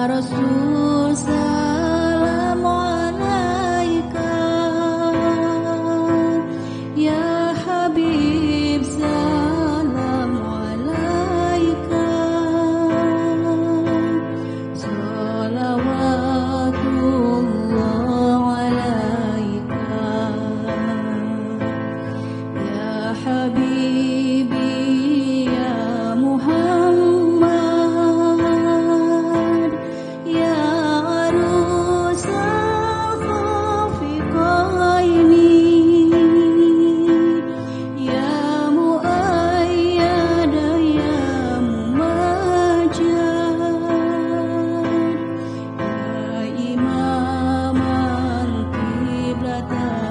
Rasul salam alaika, ya Habib salam alaika, salawatullah alaika, ya Habibi ya Muhammad, ya arusa khafiqaini, ya muayyad ya mumajjad, ya imaman qiblataini,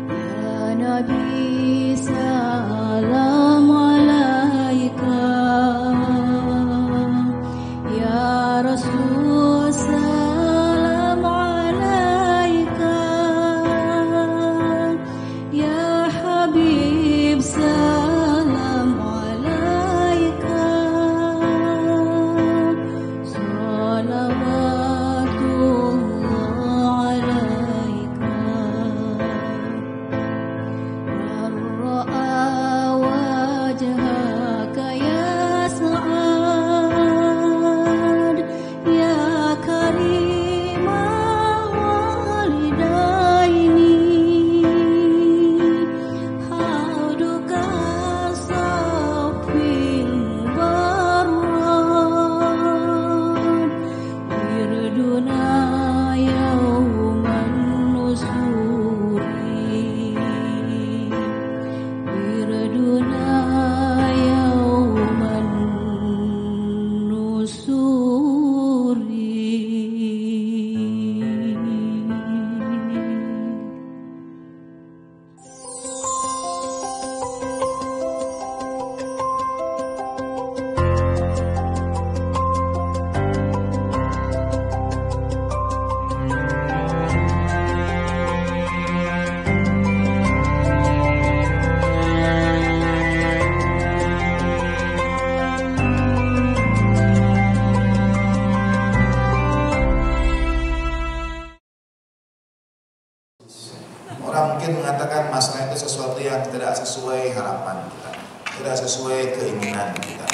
ya Nabi salam alaika, ya Rasul salam alaika, ya Habib salam alaika, salawatullah alaika. Man ra'a wajhaka ya Sa'ad, ya Karimah walidaini, hauduka safil mubarrad, wirduna yauman nusuri, wirduna yauman nusuri. Orang mungkin mengatakan masalah itu sesuatu yang tidak sesuai harapan kita, tidak sesuai keinginan kita.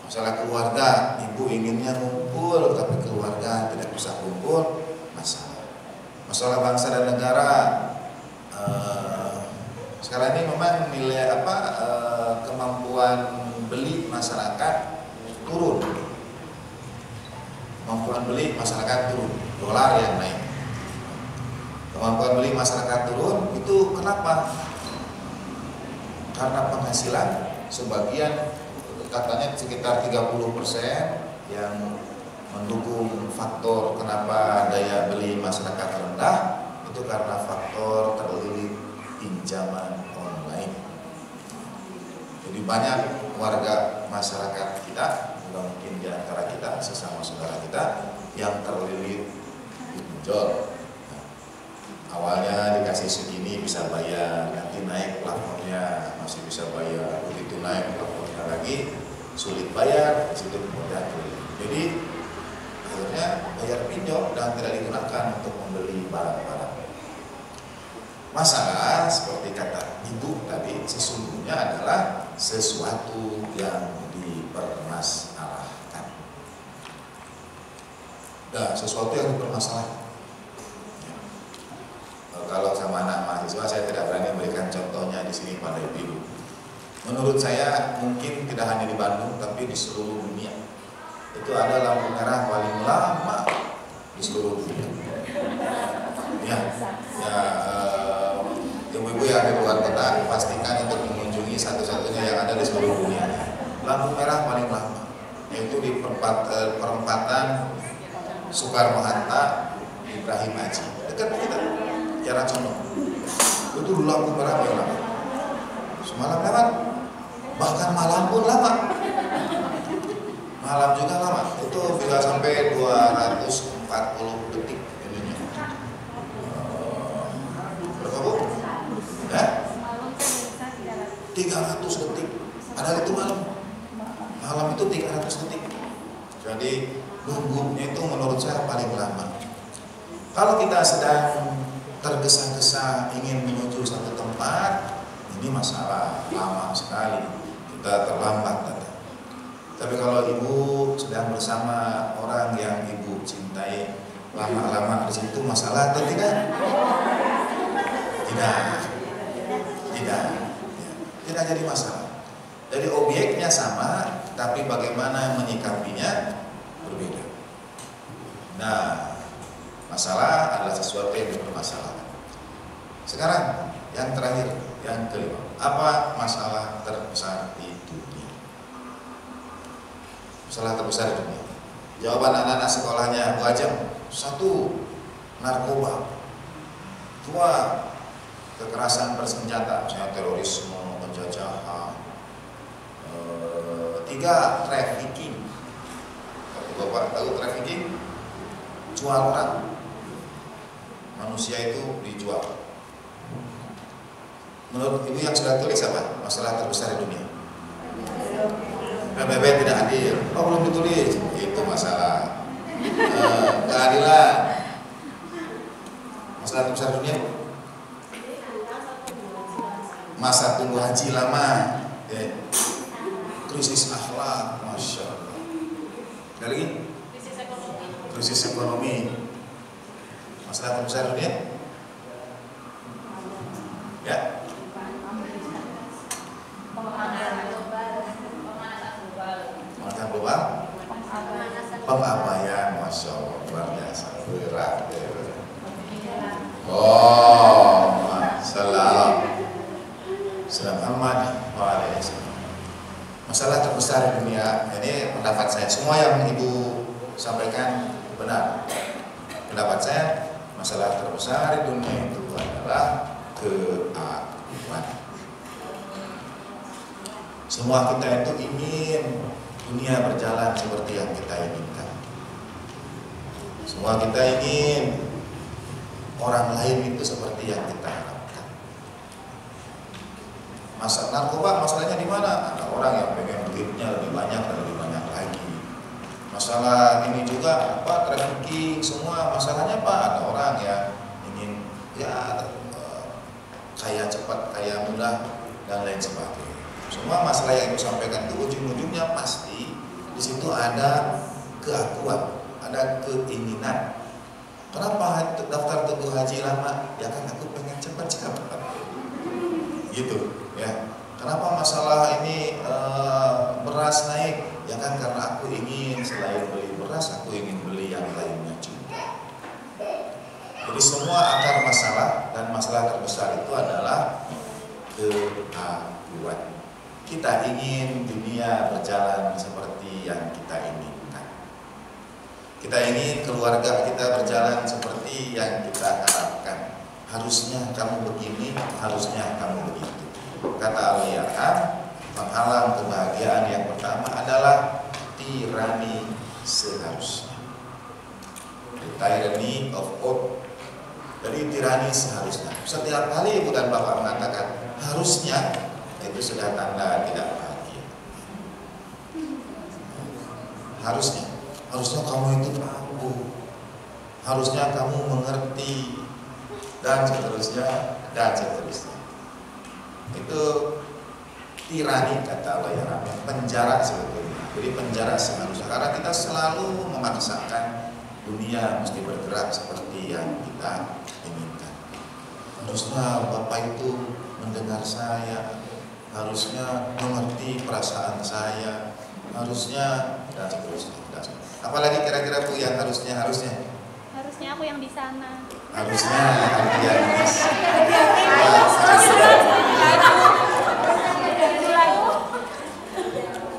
Masalah keluarga, ibu inginnya kumpul, tapi keluarga tidak bisa kumpul, masalah. Masalah bangsa dan negara, sekarang ini memang kemampuan beli masyarakat turun, kemampuan beli masyarakat turun, dolar yang naik. Kemampuan beli masyarakat turun itu kenapa? Karena penghasilan sebagian, katanya sekitar 30% yang mendukung faktor kenapa daya beli masyarakat rendah itu karena faktor terlilit pinjaman online. Jadi banyak warga masyarakat kita, mungkin di antara kita sesama saudara kita yang terlilit pinjol. Awalnya dikasih segini bisa bayar, nanti naik plafonnya masih bisa bayar, begitu naik plafonnya lagi sulit bayar, di situ kemudian turun. Jadi akhirnya bayar pinjol dan tidak digunakan untuk membeli barang-barang. Masalah seperti kata ibu tadi sesungguhnya adalah sesuatu yang dipermasalahkan. Nah, sesuatu yang dipermasalahkan. Kalau sama anak mahasiswa saya tidak berani memberikan contohnya di sini pada ibu. Menurut saya mungkin tidak hanya di Bandung tapi di seluruh dunia itu ada lampu merah paling lama di seluruh dunia. Ibu-ibu yang di luar kota pastikan untuk mengunjungi satu-satunya yang ada di seluruh dunia. Lampu merah paling lama yaitu di perempatan Soekarno Hatta Ibrahim Haji dekat kita. Jalan Condong itu dulu lampu merah yang lama, semalam lewat, bahkan malam pun lama, malam juga lama, itu bisa sampai 240 detik ininya. Berapa bu? 300 detik, ada itu malam, malam itu 300 detik. Jadi nunggunya itu menurut saya paling lama. Kalau kita sedang tergesa-gesa ingin menuju satu tempat, ini masalah lama sekali, kita terlambat datang. Tapi kalau ibu sedang bersama orang yang ibu cintai, lama-lama di situ masalah atau tidak? Tidak jadi masalah. Jadi objeknya sama, tapi bagaimana menyikapinya berbeda. Nah, masalah adalah sesuatu yang bermasalah. Sekarang yang terakhir, yang kelima, apa masalah terbesar di dunia? Masalah terbesar di dunia. Jawaban anak-anak sekolahnya Bu Ajeng, 1, narkoba. 2, kekerasan bersenjata, misalnya terorisme, penjajahan. 3, trafficking. Bapak tahu trafficking? Jual orang. Manusia itu dijual. Menurut ibu yang sudah tulis apa masalah terbesar di dunia? PBB tidak adil. Oh, belum ditulis. Itu masalah keadilan. Masalah terbesar di dunia, masa tunggu haji lama, krisis akhlak, masya Allah. Ada lagi? Krisis ekonomi. Masalah terbesar di dunia? Ya. Pemanasan global. Pengabaian, masya Allah, luar biasa, berat. Oh, salam. Salam Muhammad wa alaihi wasallam. Masalah terbesar di dunia, ini pendapat saya. Semua yang ibu sampaikan benar. Pendapat saya, masalah terbesar di dunia itu adalah keakuan. Semua kita itu ingin dunia berjalan seperti yang kita inginkan. Semua kita ingin orang lain itu seperti yang kita harapkan. Masalah narkoba, masalahnya di mana? Ada orang yang pengen duitnya lebih banyak dan lebih banyak lagi. Masalah ini juga apa, trafficking, semua masalahnya apa? Ada orang yang ingin kaya cepat, kaya mudah dan lain sebagainya. Semua masalah yang ibu sampaikan itu ujung-ujungnya pasti di situ ada keakuan, ada keinginan. Kenapa daftar tunggu haji lama? Ya kan aku pengen cepat-cepat. Gitu, ya. Kenapa masalah ini beras naik? Ya kan karena aku ingin selain beli beras, aku ingin beli yang lainnya juga. Jadi semua akar masalah dan masalah terbesar itu adalah keakuan. Kita ingin dunia berjalan seperti yang kita inginkan. Kita ingin keluarga kita berjalan seperti yang kita harapkan. Harusnya kamu begini, harusnya kamu begitu. Kata Al-Ya'am, penghalang kebahagiaan yang pertama adalah tirani seharusnya. The tyranny of ought. Jadi tirani seharusnya. Setiap kali ibu dan bapak mengatakan harusnya, itu sudah tanda tidak bahagia. Harusnya kamu itu tahu, harusnya kamu mengerti, dan seterusnya. Itu tirani kata Allah yang namanya penjara sebetulnya. Jadi penjara seharusnya, karena kita selalu memaksakan dunia mesti bergerak seperti yang kita inginkan. Harusnya bapak itu mendengar saya, harusnya mengerti perasaan saya, harusnya dan seterusnya. Apalagi kira-kira Bu yang harusnya aku yang di sana. Harusnya aku yang di sana.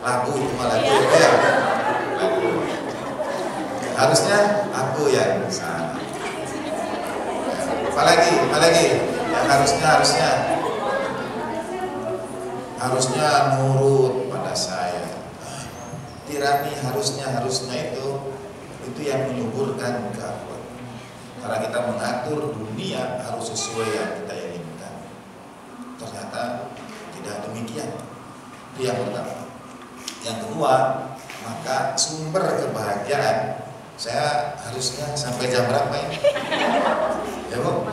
Lagu itu malah itu ya. Harusnya aku yang di sana. Apalagi yang harusnya nurut pada saya. Tirani harusnya itu yang menyuburkan keakuan. Karena kita mengatur dunia harus sesuai yang kita inginkan. Ternyata tidak demikian. Itu yang pertama. Yang kedua, maka sumber kebahagiaan saya harusnya sampai jam berapa ini? Ya Bu?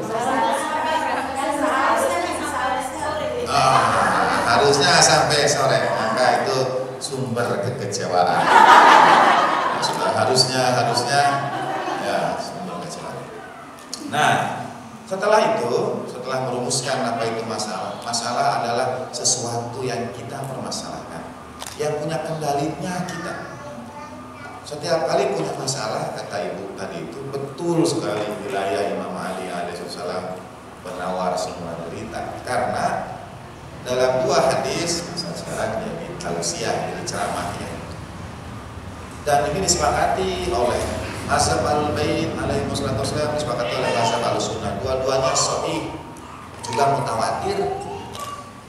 Harusnya sampai sore, maka itu sumber kekecewaan. Sudah harusnya ya sumber kekecewaan. Nah, setelah merumuskan apa itu masalah, masalah adalah sesuatu yang kita permasalahkan, yang punya kendalinya kita. Setiap kali punya masalah, kata ibu tadi itu betul sekali, wilayah Imam Ali alaihissalam penawar semua derita. Karena dalam dua hadis, sekarang jadi tausiah, jadi ceramahnya, dan ini disepakati oleh mazhab Ahlul-Bait alaihi wassalam, disepakati oleh mazhab Ahlussunnah. Dua-duanya sahih, juga mutawatir.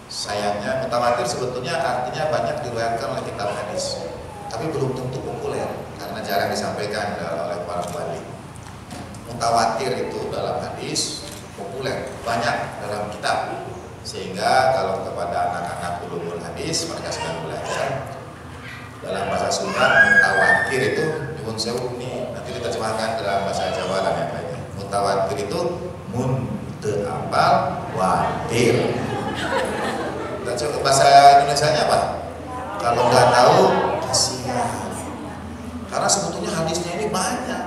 Sayangnya mutawatir sebetulnya artinya banyak diriwayatkan oleh kitab hadis, tapi belum tentu populer karena jarang disampaikan oleh para wali. Mutawatir itu dalam hadis populer, banyak dalam kitab, sehingga kalau kepada anak-anak ulumul hadis mereka sedang belajar dalam bahasa Sunda, mutawatir itu nyuwun sewu nih, nanti diterjemahkan dalam bahasa Jawa dan yang lainnya. Mutawatir itu mun teu apal watir. Bahasa Indonesianya apa? Kalau nggak tahu kasihan. Karena sebetulnya hadisnya ini banyak,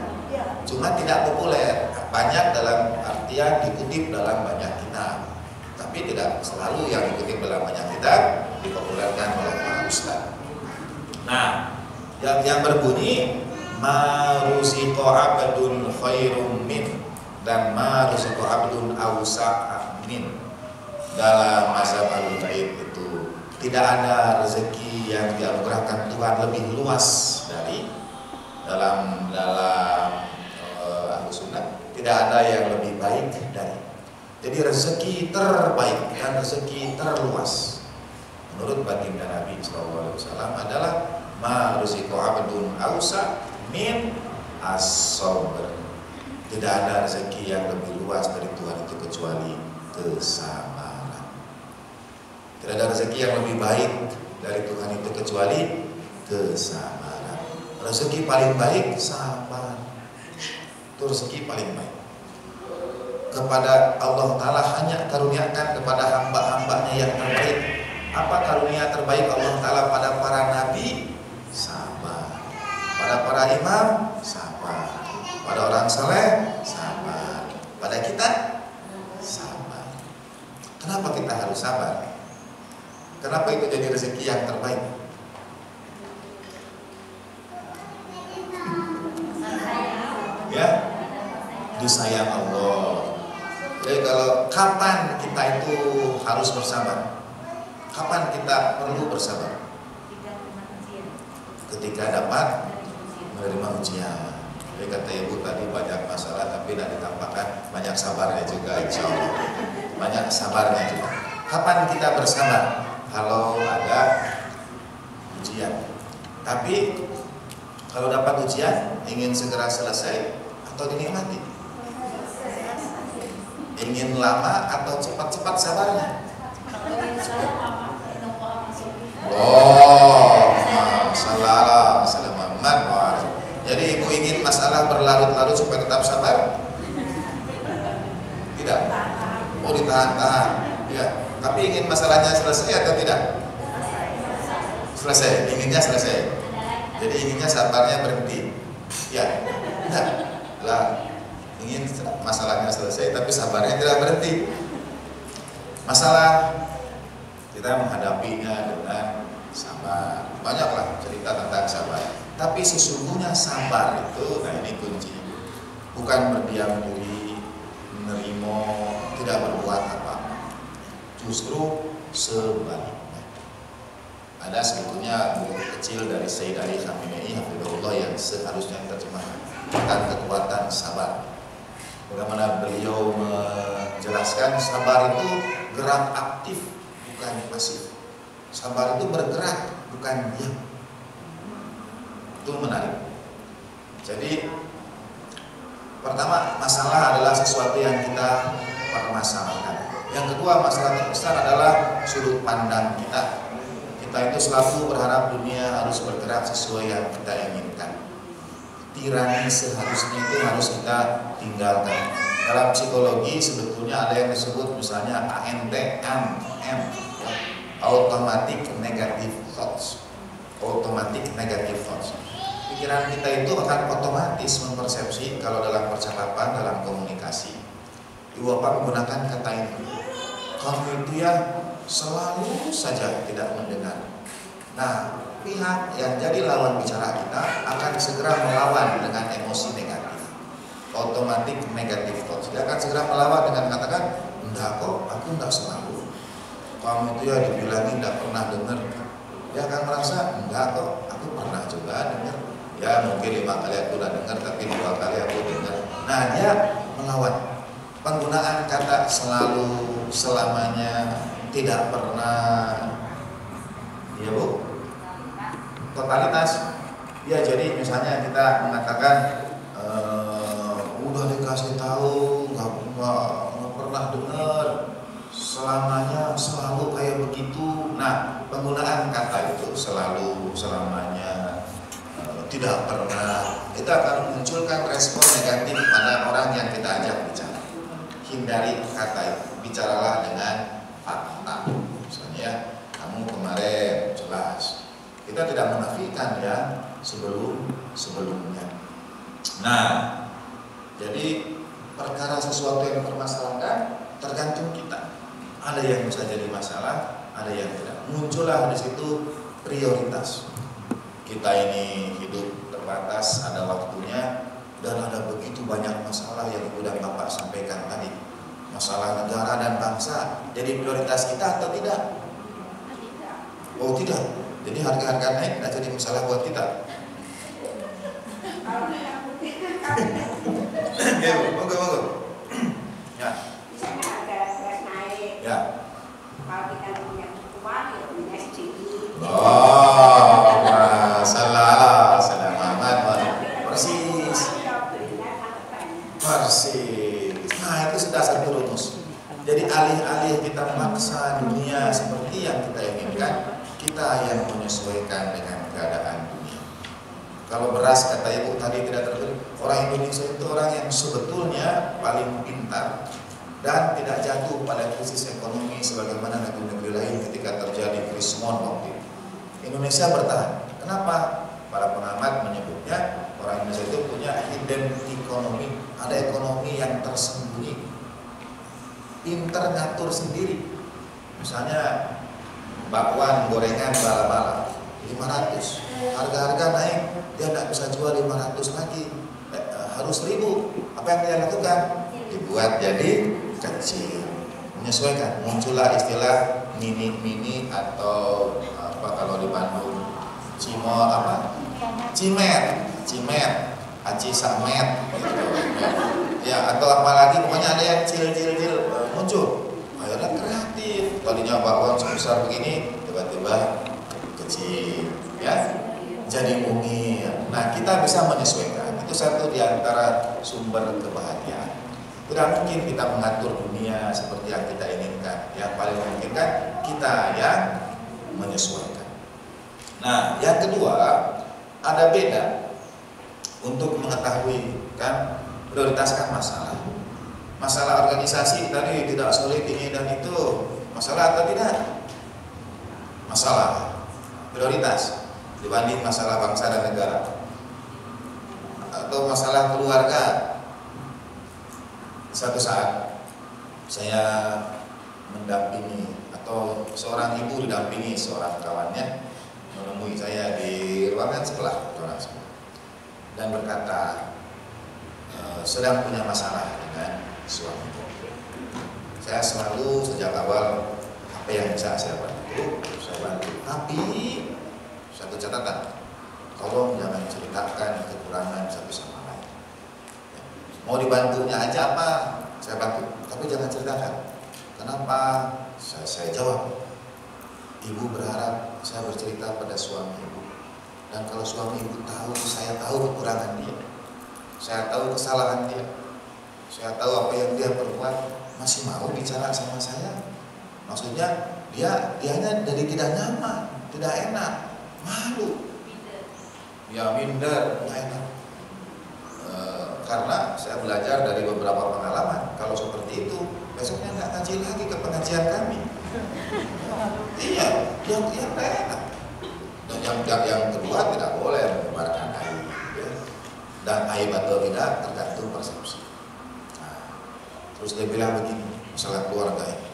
cuma tidak populer. Banyak dalam artian dikutip dalam banyak kitab, tapi tidak selalu yang dikutip dalam banyak kitab dipopulerkan oleh para ustaz. Nah, yang berbunyi marusiqo abdun khairum min dan marusiqo abdun awsa'a min, dalam mazhab Ahlul-Bait itu tidak ada rezeki yang dianugerahkan Tuhan lebih luas dari dalam Ahlussunnah, tidak ada yang lebih baik dari. Jadi rezeki terbaik dan rezeki terluas menurut baginda Nabi SAW adalah ma ruziqa abdun ausa min as-sabr. Tidak ada rezeki yang lebih luas dari Tuhan itu kecuali kesabaran. Tidak ada rezeki yang lebih baik dari Tuhan itu kecuali kesabaran. Rezeki paling baik sabar. Itu rezeki paling baik. Kepada Allah Ta'ala hanya karuniakan kepada hamba-hambanya yang terbaik. Apa karunia terbaik Allah Ta'ala pada para nabi? Sabar. Pada para imam? Sabar. Pada orang saleh? Sabar. Pada kita? Sabar. Kenapa kita harus sabar? Kenapa itu jadi rezeki yang terbaik? Ya, disayang Allah. Jadi kalau kapan kita itu harus bersabar? Kapan kita perlu bersabar? Ketika dapat menerima ujian. Jadi kata ibu tadi banyak masalah tapi tidak ditampakkan, banyak sabarnya juga insya Allah. Banyak sabarnya juga. Kapan kita bersabar? Kalau ada ujian. Tapi kalau dapat ujian ingin segera selesai atau dinikmati? Ingin lama atau cepat-cepat sabarnya? Oh, salah Muhammad. Jadi ibu ingin masalah berlarut-larut supaya tetap sabar? Tidak. Oh, ditahan-tahan. Ya. Tapi ingin masalahnya selesai atau tidak? Selesai. Inginnya selesai. Jadi inginnya sabarnya berhenti. Ya. Tidak. Lah. Ingin masalahnya selesai tapi sabarnya tidak berhenti. Masalah kita menghadapinya dengan sabar. Banyaklah cerita tentang sabar. Tapi sesungguhnya sabar itu, nah ini kunci. Bukan berdiam diri, menerima, tidak berbuat apa-apa. Justru sebaliknya. Ada sebetulnya buku kecil dari Sayyid Ali Khamenei hafizahullah yang seharusnya diterjemahkan tentang kekuatan sabar. Bagaimana beliau menjelaskan sabar itu gerak aktif, bukan pasif. Sabar itu bergerak, bukan diam. Itu menarik. Jadi pertama, masalah adalah sesuatu yang kita permasalahkan. Yang kedua, masalah terbesar adalah sudut pandang kita. Kita Kita itu selalu berharap dunia harus bergerak sesuai yang kita inginkan. Tirani seharusnya itu harus kita tinggalkan. Dalam psikologi sebetulnya ada yang disebut misalnya ANTM, automatic negative thoughts. Automatic negative thoughts. Pikiran kita itu akan otomatis mempersepsi kalau dalam percakapan, dalam komunikasi. Ibu Bapak menggunakan kata ini. Kamu itu ya selalu saja tidak mendengar. Nah, pihak yang jadi lawan bicara kita akan segera melawan dengan emosi negatif. Automatic negative thoughts. Dia akan segera melawan dengan mengatakan, enggak kok, aku enggak selalu. Kamu itu ya dibilangin enggak pernah dengar. Dia akan merasa, enggak kok, aku pernah juga dengar. Ya mungkin 5 kali aku udah dengar, tapi 2 kali aku dengar. Nah, dia melawan. Penggunaan kata selalu, selamanya, tidak pernah, ya Bu, totalitas. Ya jadi misalnya kita mengatakan udah dikasih tahu, nggak pernah dengar, selamanya selalu kayak begitu. Nah, penggunaan kata itu selalu, selamanya, tidak pernah, itu akan memunculkan respon negatif pada orang yang kita ajak bicara. Hindari kata itu, bicaralah dengan fakta. Misalnya, kamu kemarin jelas. Kita tidak menafikan ya sebelumnya. Nah, jadi perkara sesuatu yang bermasalah tergantung kita. Ada yang bisa jadi masalah, ada yang tidak. Muncullah di situ prioritas. Kita ini hidup terbatas, ada waktunya. Dan ada begitu banyak masalah yang Ibu dan Bapak sampaikan tadi. Masalah negara dan bangsa. Jadi prioritas kita atau tidak? Oh tidak. Jadi harga-harga naik tidak jadi masalah buat kita. Ya, monggo. Ya. Misalnya harga beras naik. Ya. Kalau kita punya uang, ya punya sedikit. Oh, masalah, Muhammad. Persis. Nah itu sudah satu rumus. Jadi alih-alih kita memaksa dunia seperti yang kita inginkan, kita yang menyesuaikan dengan keadaan dunia. Kalau beras kata Ibu tadi tidak terbeli, orang Indonesia itu orang yang sebetulnya paling pintar dan tidak jatuh pada krisis ekonomi sebagaimana negeri-negeri lain ketika terjadi krisis waktu itu. Indonesia bertahan. Kenapa? Para pengamat menyebutnya orang Indonesia itu punya hidden ekonomi, ada ekonomi yang tersembunyi, pinter ngatur sendiri. Misalnya bakwan, gorengan, bala-bala 500, harga-harga naik, dia tidak bisa jual 500 lagi, harus 1000. Apa yang dia lakukan? Dibuat jadi kecil, menyesuaikan. Muncullah istilah mini atau apa kalau di Bandung cimet, aci samet gitu. Ya, atau apalagi pokoknya ada yang cil muncul. Akhirnya kreatif. Tadinya bakwan sebesar begini, tiba-tiba kecil, ya, jadi mungil. Nah, kita bisa menyesuaikan. Itu satu di antara sumber kebahagiaan. Tidak mungkin kita mengatur dunia seperti yang kita inginkan. Yang paling mungkin kan kita yang menyesuaikan. Nah, yang kedua, ada beda untuk mengetahui kan prioritaskan masalah. Masalah organisasi tadi tidak solid ini dan itu, masalah atau tidak? Masalah, prioritas dibanding masalah bangsa dan negara. Atau masalah keluarga. Satu saat saya mendampingi atau seorang ibu didampingi seorang kawannya menemui saya di ruangan sebelah dan berkata sedang punya masalah dengan suami. Saya selalu sejak awal apa yang bisa saya bantu, tapi satu catatan, tolong jangan ceritakan kekurangan satu sama lain. Mau dibantunya aja apa saya bantu, tapi jangan ceritakan. Kenapa? Saya jawab, ibu berharap saya bercerita pada suami ibu, dan kalau suami ibu tahu, saya tahu kekurangan dia, saya tahu kesalahan dia, saya tahu apa yang dia perbuat, masih mau bicara sama saya. Maksudnya dianya dari tidak nyaman. tidak enak, malu, ya minder, nggak enak. Karena saya belajar dari beberapa pengalaman, kalau seperti itu besoknya nggak ngaji lagi ke pengajian kami. Iya, yang nggak enak. Dan yang kedua tidak boleh menyebarkan aib, ya. Dan aib atau tidak tergantung persepsi. Nah, terus dia bilang begini, masalah keluarga ini.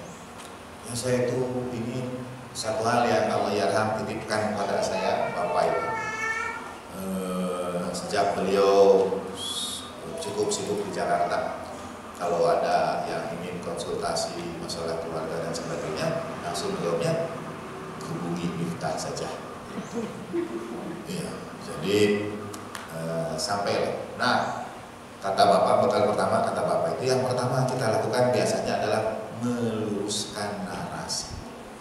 Ya saya itu ingin satu hal yang Allah yarham titipkan kepada saya, Bapak itu. Sejak beliau cukup sibuk di Jakarta, kalau ada yang ingin konsultasi masalah keluarga dan sebagainya, langsung jawabnya hubungi Miftah saja. Ya, jadi sampai. Nah, kata Bapak, bekal pertama kata Bapak itu yang pertama kita lakukan biasanya adalah meluruskan narasi,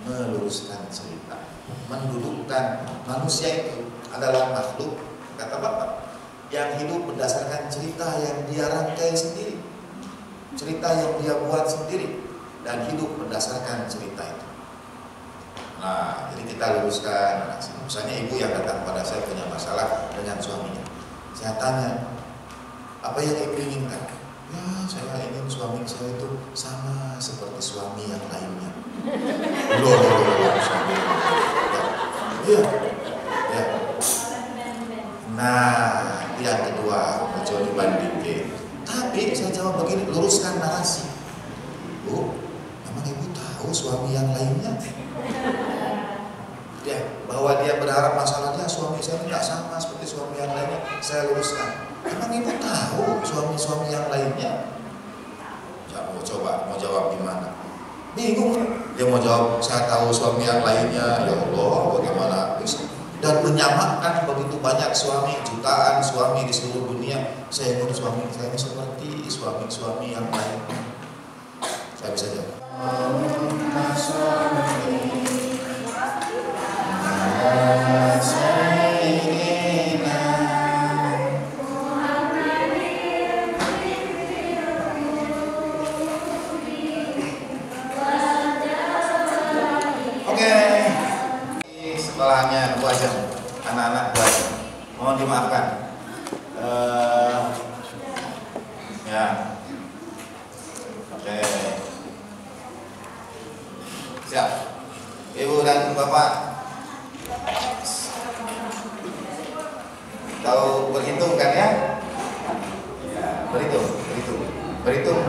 meluruskan cerita, mendudukkan manusia itu adalah makhluk, kata Bapak, yang hidup berdasarkan cerita yang dia rangkai sendiri, cerita yang dia buat sendiri, dan hidup berdasarkan cerita itu. Nah, jadi kita luruskan narasi. Misalnya ibu yang datang pada saya punya masalah dengan suaminya, saya tanya, apa yang ibu inginkan? Ya, saya ingin suami saya itu sama seperti suami yang lainnya. Loh, suami. Iya, ya. Nah, yang kedua, coba dibandingkan. Tapi saya jawab begini, luruskan narasi. Bu, memang ibu tahu suami yang lainnya? Ya, bahwa dia berharap masalahnya suami saya tidak sama seperti suami yang lainnya, saya luruskan. Emang ibu tahu suami-suami yang lainnya? Ya, mau jawab gimana? Bingung. Dia mau jawab, saya tahu suami yang lainnya. Ya Allah, bagaimana bisa? Dan menyamakan begitu banyak suami, jutaan suami di seluruh dunia. Saya ingin suami saya ini seperti suami-suami yang lain. Saya bisa jawab. Setelahnya Bu Ajeng, anak-anak Bu Ajeng, mohon dimaafkan. Ya, oke, siap. Ibu dan Bapak tahu berhitung kan ya? Ya, berhitung.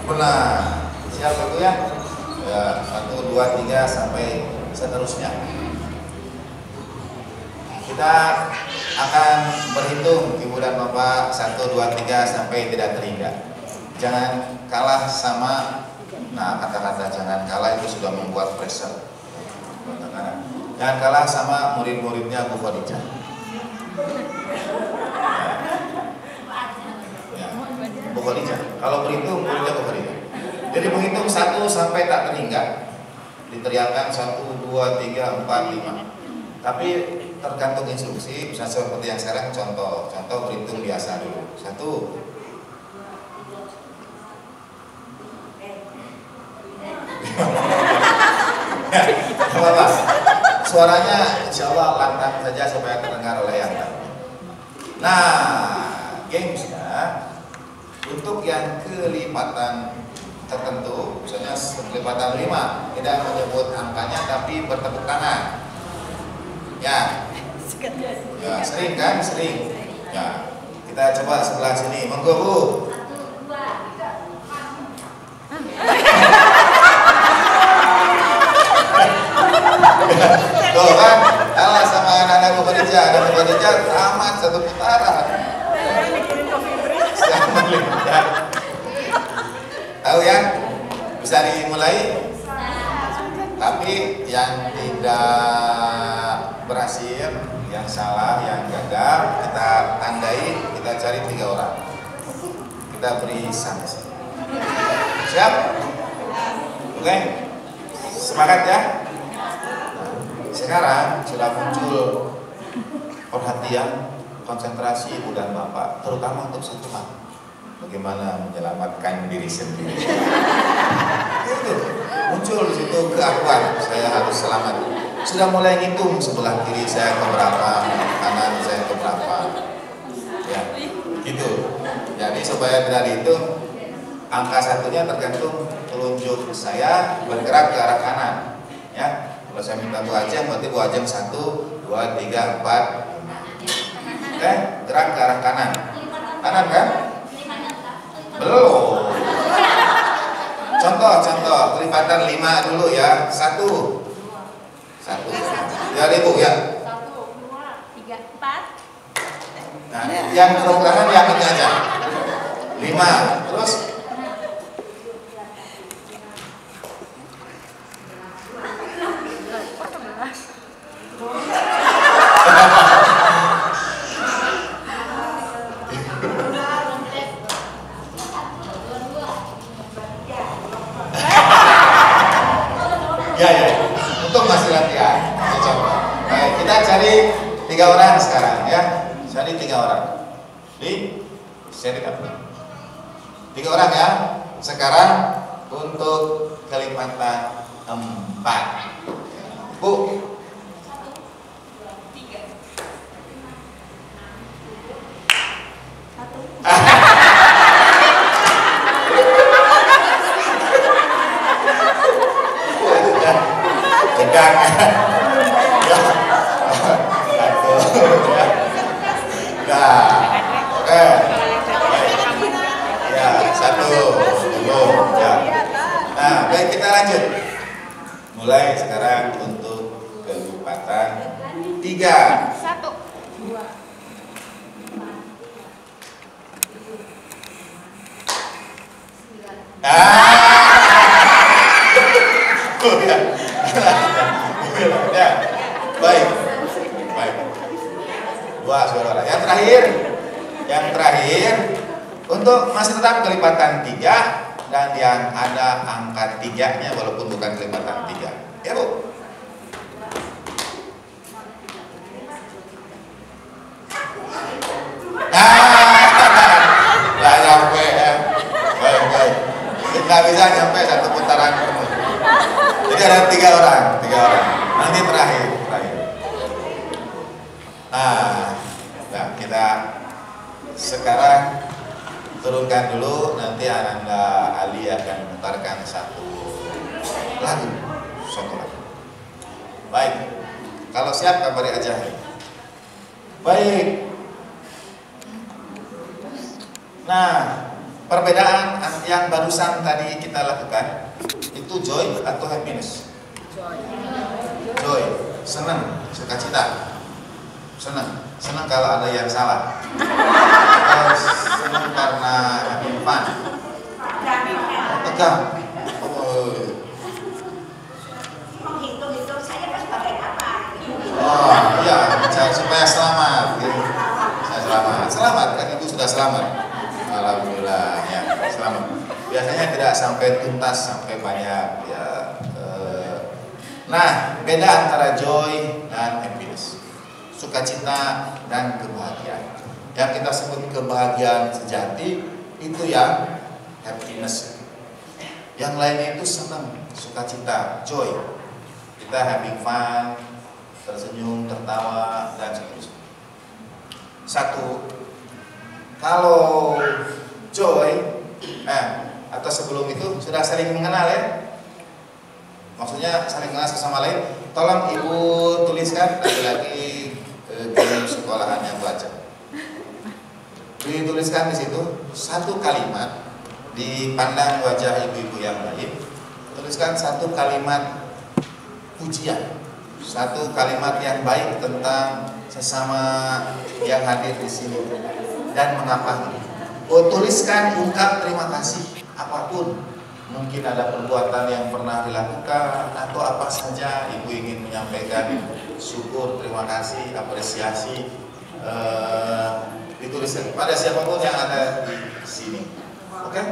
Pernah siap itu ya? Ya, 1, 2, 3 sampai seterusnya. Kita akan berhitung Ibu dan Bapak 1, 2, 3 sampai tidak terhingga. Jangan kalah sama, nah kata-kata jangan kalah itu sudah membuat pressure. Jangan kalah sama murid-muridnya Bu Khadijah. Ya. Bu Khadijah. Kalau berhitung muridnya Bu Khadijah. Jadi menghitung 1 sampai tak terhingga. Diteriakkan 1, 2, 3, 4, 5. Tapi tergantung instruksi, misalnya seperti yang sekarang contoh berhitung biasa dulu. 1. Ya, apa-apa. Suaranya insya Allah lantang saja supaya terdengar oleh yang lain. Nah, gamesnya untuk yang kelipatan tertentu, misalnya kelipatan 5, tidak menyebut angkanya tapi bertepuk tangan. Ya, sering kan? Sering. Ya, kita coba sebelah sini. Monggo Bu. 1, 2, 3, 4. Tuh kan, kalah sama anak-anak Bu Khadijah. Anak Bu Khadijah tamat 1 putaran. Tahu ya? Bisa dimulai? Tapi yang tidak berhasil, yang salah, yang gagal, kita tandai, kita cari 3 orang. Kita beri sanksi. Siap? Oke? Semangat ya? Sekarang sudah muncul perhatian, konsentrasi Ibu dan Bapak, terutama untuk satu hal. Bagaimana menyelamatkan diri sendiri. Itu muncul di situ keakuan, saya harus selamat. sudah mulai ngitung sebelah kiri saya keberapa, kanan saya keberapa, ya, gitu. Jadi supaya tidak dihitung, angka satunya tergantung telunjuk saya bergerak ke arah kanan, ya. Kalau saya minta Bu Ajeng, berarti Bu Ajeng 1, 2, 3, 4, 5. Oke, gerak ke arah kanan. Kanan kan? Belum. Contoh, kelipatan 5 dulu ya. 1. Ya Ibu ya. 1, 2, 3, 4. Nah, yang programan yang ini aja. 5. Terus ya, untuk masih latihan. Coba. Baik, kita cari 3 orang sekarang ya. Cari 3 orang. Di seri apa? 3 orang ya. Sekarang untuk kelipatan 4. Bu. 1. Gedang. Satu. Nah, oke. Ya, 1. Belum. Ya. Nah, baik kita lanjut. Mulai sekarang untuk kelipatan 3. 1, 2. Ya. Baik. 2 saudara. Yang terakhir untuk masih tetap kelipatan 3 dan yang ada angka 3-nya walaupun bukan kelipatan 3. Ya Bu. Nggak nyampe ya. Baik. Kita bisa nyampe 1 putaran penuh. Jadi ada 3 orang. Nanti terakhir. Nah, kita sekarang turunkan dulu. Nanti Ananda Ali akan memutarkan satu lagu. Baik. Kalau siap kabari aja. Baik. Nah, perbedaan yang barusan tadi kita lakukan itu joy atau happiness? Joy, senang, sukacita. Senang kalau ada yang salah. Senang karena having fun. Tegang. Menghitung-hitung saya kan sebagai apa? Oh iya, supaya selamat. Selamat kan Ibu sudah selamat. Alhamdulillah ya, selamat. Biasanya tidak sampai tuntas, sampai banyak ya. Nah, beda antara joy dan happiness, sukacita dan kebahagiaan. Yang kita sebut kebahagiaan sejati itu yang happiness. Yang lainnya itu senang, sukacita, joy. Kita having fun, tersenyum, tertawa dan seterusnya. 1. Kalau joy, atau sebelum itu sudah saling mengenal ya. Maksudnya saling kenal sesama lain. Tolong Ibu tuliskan lagi-lagi ke sekolahan yang baca. Dituliskan di situ 1 kalimat, dipandang wajah ibu-ibu yang lain. Tuliskan 1 kalimat pujian, 1 kalimat yang baik tentang sesama yang hadir di sini dan mengapa. Tuliskan ungkap terima kasih apapun. Mungkin ada perbuatan yang pernah dilakukan atau apa saja Ibu ingin menyampaikan syukur, terima kasih, apresiasi, dituliskan pada siapapun yang ada di sini. Oke?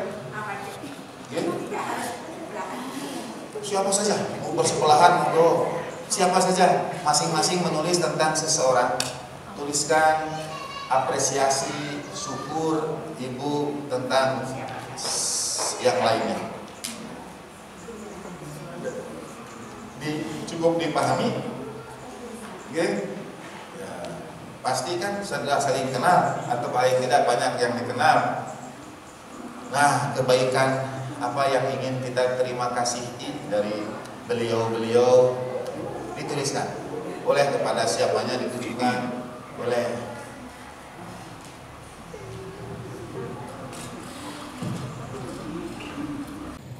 Ya? Siapa saja, mau bersebelahan, monggo. Siapa saja, masing-masing menulis tentang seseorang. Tuliskan apresiasi, syukur Ibu tentang yang lainnya. Cukup dipahami? Oke? Ya, pasti kan sudah saling kenal atau paling tidak banyak yang dikenal. Nah, kebaikan apa yang ingin kita terima kasih dari beliau-beliau dituliskan. Boleh kepada siapanya ditujukan, boleh.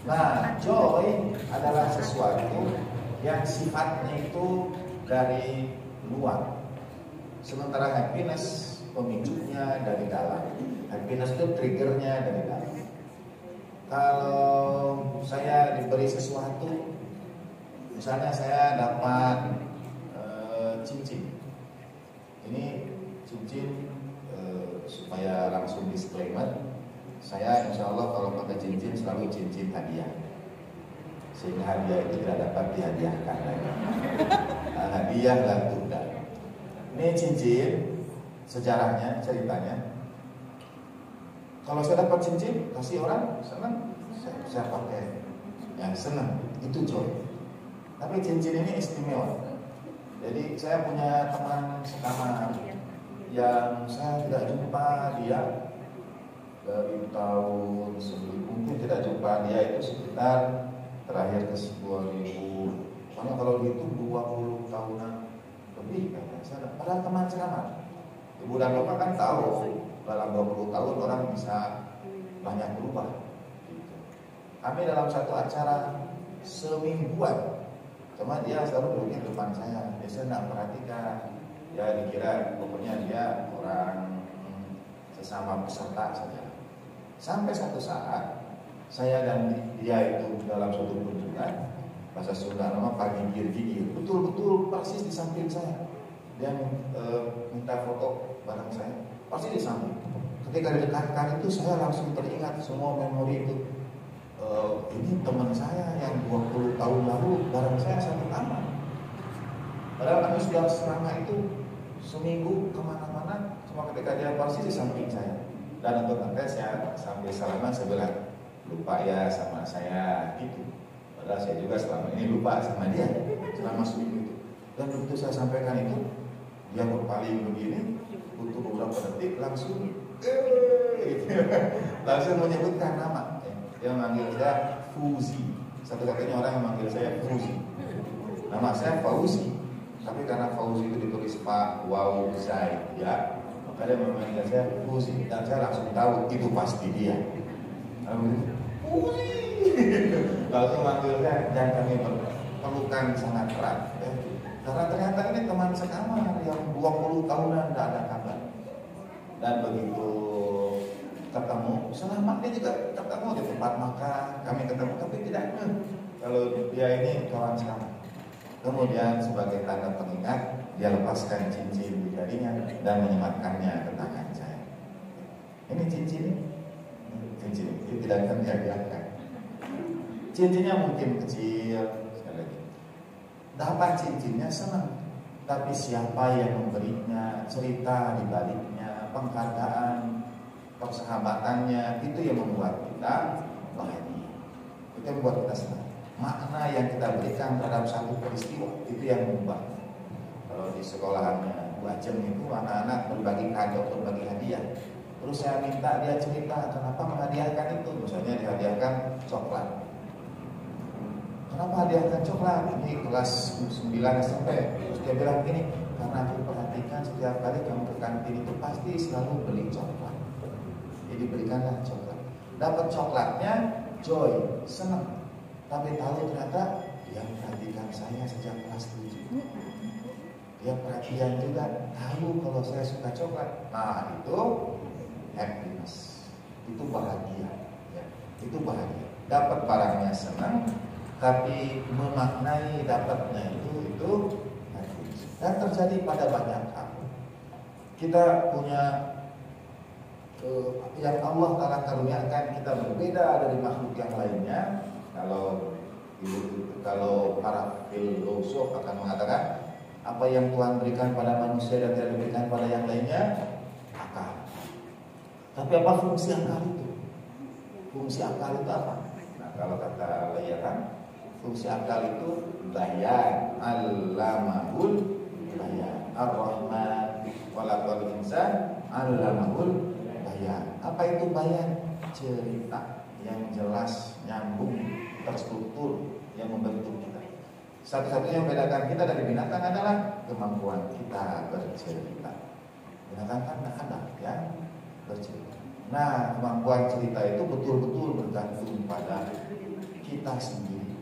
Nah, joy adalah sesuatu yang sifatnya itu dari luar. Sementara happiness pemicunya dari dalam. Happiness itu triggernya dari dalam. Kalau saya diberi sesuatu, misalnya saya dapat cincin. Ini cincin supaya langsung disclaimer. Saya insya Allah kalau pakai cincin selalu cincin hadiah, sehingga hadiah itu tidak dapat dihadiahkan lagi. Hadiah dan tunda. Ini cincin, sejarahnya, ceritanya. Kalau saya dapat cincin, kasih orang senang, saya pakai, yang senang, itu joy. Tapi cincin ini istimewa. Jadi saya punya teman sekamar yang saya tidak jumpa dia dari tahun sebelum, mungkin tidak jumpa dia itu sekitar terakhir ke 2000. Soalnya kalau dihitung 20 tahunan lebih kayaknya. Padahal teman sekamar. Ibu dan bapak kan tahu dalam 20 tahun orang bisa banyak berubah. Kami dalam satu acara semingguan, cuma dia selalu duduknya depan saya. Biasanya nggak perhatikan. Ya dikira pokoknya dia orang sesama peserta saja. Sampai satu saat saya dan dia itu dalam suatu kunjungan, bahasa Sunda nama pagi gigir-gigir, betul-betul persis di samping saya. Dia minta foto bareng saya, persis di samping. Ketika didekatkan itu saya langsung teringat semua memori itu. Ini teman saya yang 20 tahun lalu bareng saya satu kamar. Padahal kami sudah selama itu seminggu kemana-mana, cuma ketika dia persis di samping saya. Dan untuk nanti saya sambil salaman saya bilang, lupa ya sama saya gitu. Padahal saya juga selama ini lupa sama dia selama seminggu itu. Dan begitu saya sampaikan itu, dia berpaling begini untuk beberapa detik langsung gitu. Langsung menyebutkan nama. Dia memanggil saya Fuzi. Satu-satunya orang yang memanggil saya Fuzi. Nama saya Fauzi. Tapi karena Fauzi itu ditulis Pak Wow Zai ya, maka dia memanggil saya Fuzi. Dan saya langsung tahu itu pasti dia. Fuzi. Langsung manggil saya dan kami berpelukan sangat erat ya. Karena ternyata ini teman sekamar yang 20 tahunan tidak ada kabar. Dan begitu ketemu, selama dia juga ketemu di tempat makan, kami ketemu, tapi tidak kalau dia ini kawan sekamar. Kemudian sebagai tanda pengingat, dia lepaskan cincin di jarinya dan menyematkannya ke tangan saya. Ini cincin ini tidak akan dihadiahkan. Cincinnya mungkin kecil, sekali lagi. Dapat cincinnya senang, tapi siapa yang memberinya, cerita di baliknya, penghargaan, persahabatannya, itu yang membuat kita bahagia. Itu yang membuat kita senang. Makna yang kita berikan terhadap satu peristiwa itu yang mengubah. Kalau di sekolahannya Bu Ajeng itu anak-anak berbagi kado, berbagi hadiah. Terus saya minta dia cerita kenapa menghadiahkan itu. Misalnya dihadiahkan coklat. Kenapa hadiahkan coklat? Ini kelas 9 SMP. Terus dia bilang gini, karena aku perhatikan setiap kali kamu ke kantin itu pasti selalu beli coklat. Jadi berikanlah coklat. Dapat coklatnya joy, senang. Tapi tahu ternyata dia perhatikan saya sejak kelas 7. Dia perhatian juga, tahu kalau saya suka coklat. Nah itu happiness, itu bahagia ya. Itu bahagia. Dapat barangnya senang, tapi memaknai dapatnya itu happiness. Dan terjadi pada banyak hal. Kita punya yang Allah Ta'ala karuniakan kita berbeda dari makhluk yang lainnya. Kalau para filosof akan mengatakan apa yang Tuhan berikan pada manusia dan tidak diberikan pada yang lainnya, akal. Tapi apa fungsi akal itu? Fungsi akal itu apa? Nah, kalau kata layakan, fungsi akal itu bayan alamahul bayan. Ar-Rahman khalaqal insan 'allamahul bayan. Apa itu bayan? Cerita yang jelas, nyambung, terstruktur, yang membentuk kita. Satu-satunya yang membedakan kita dari binatang adalah kemampuan kita bercerita. Binatang kan ada yang bercerita. Nah, kemampuan cerita itu betul-betul bergantung pada kita sendiri.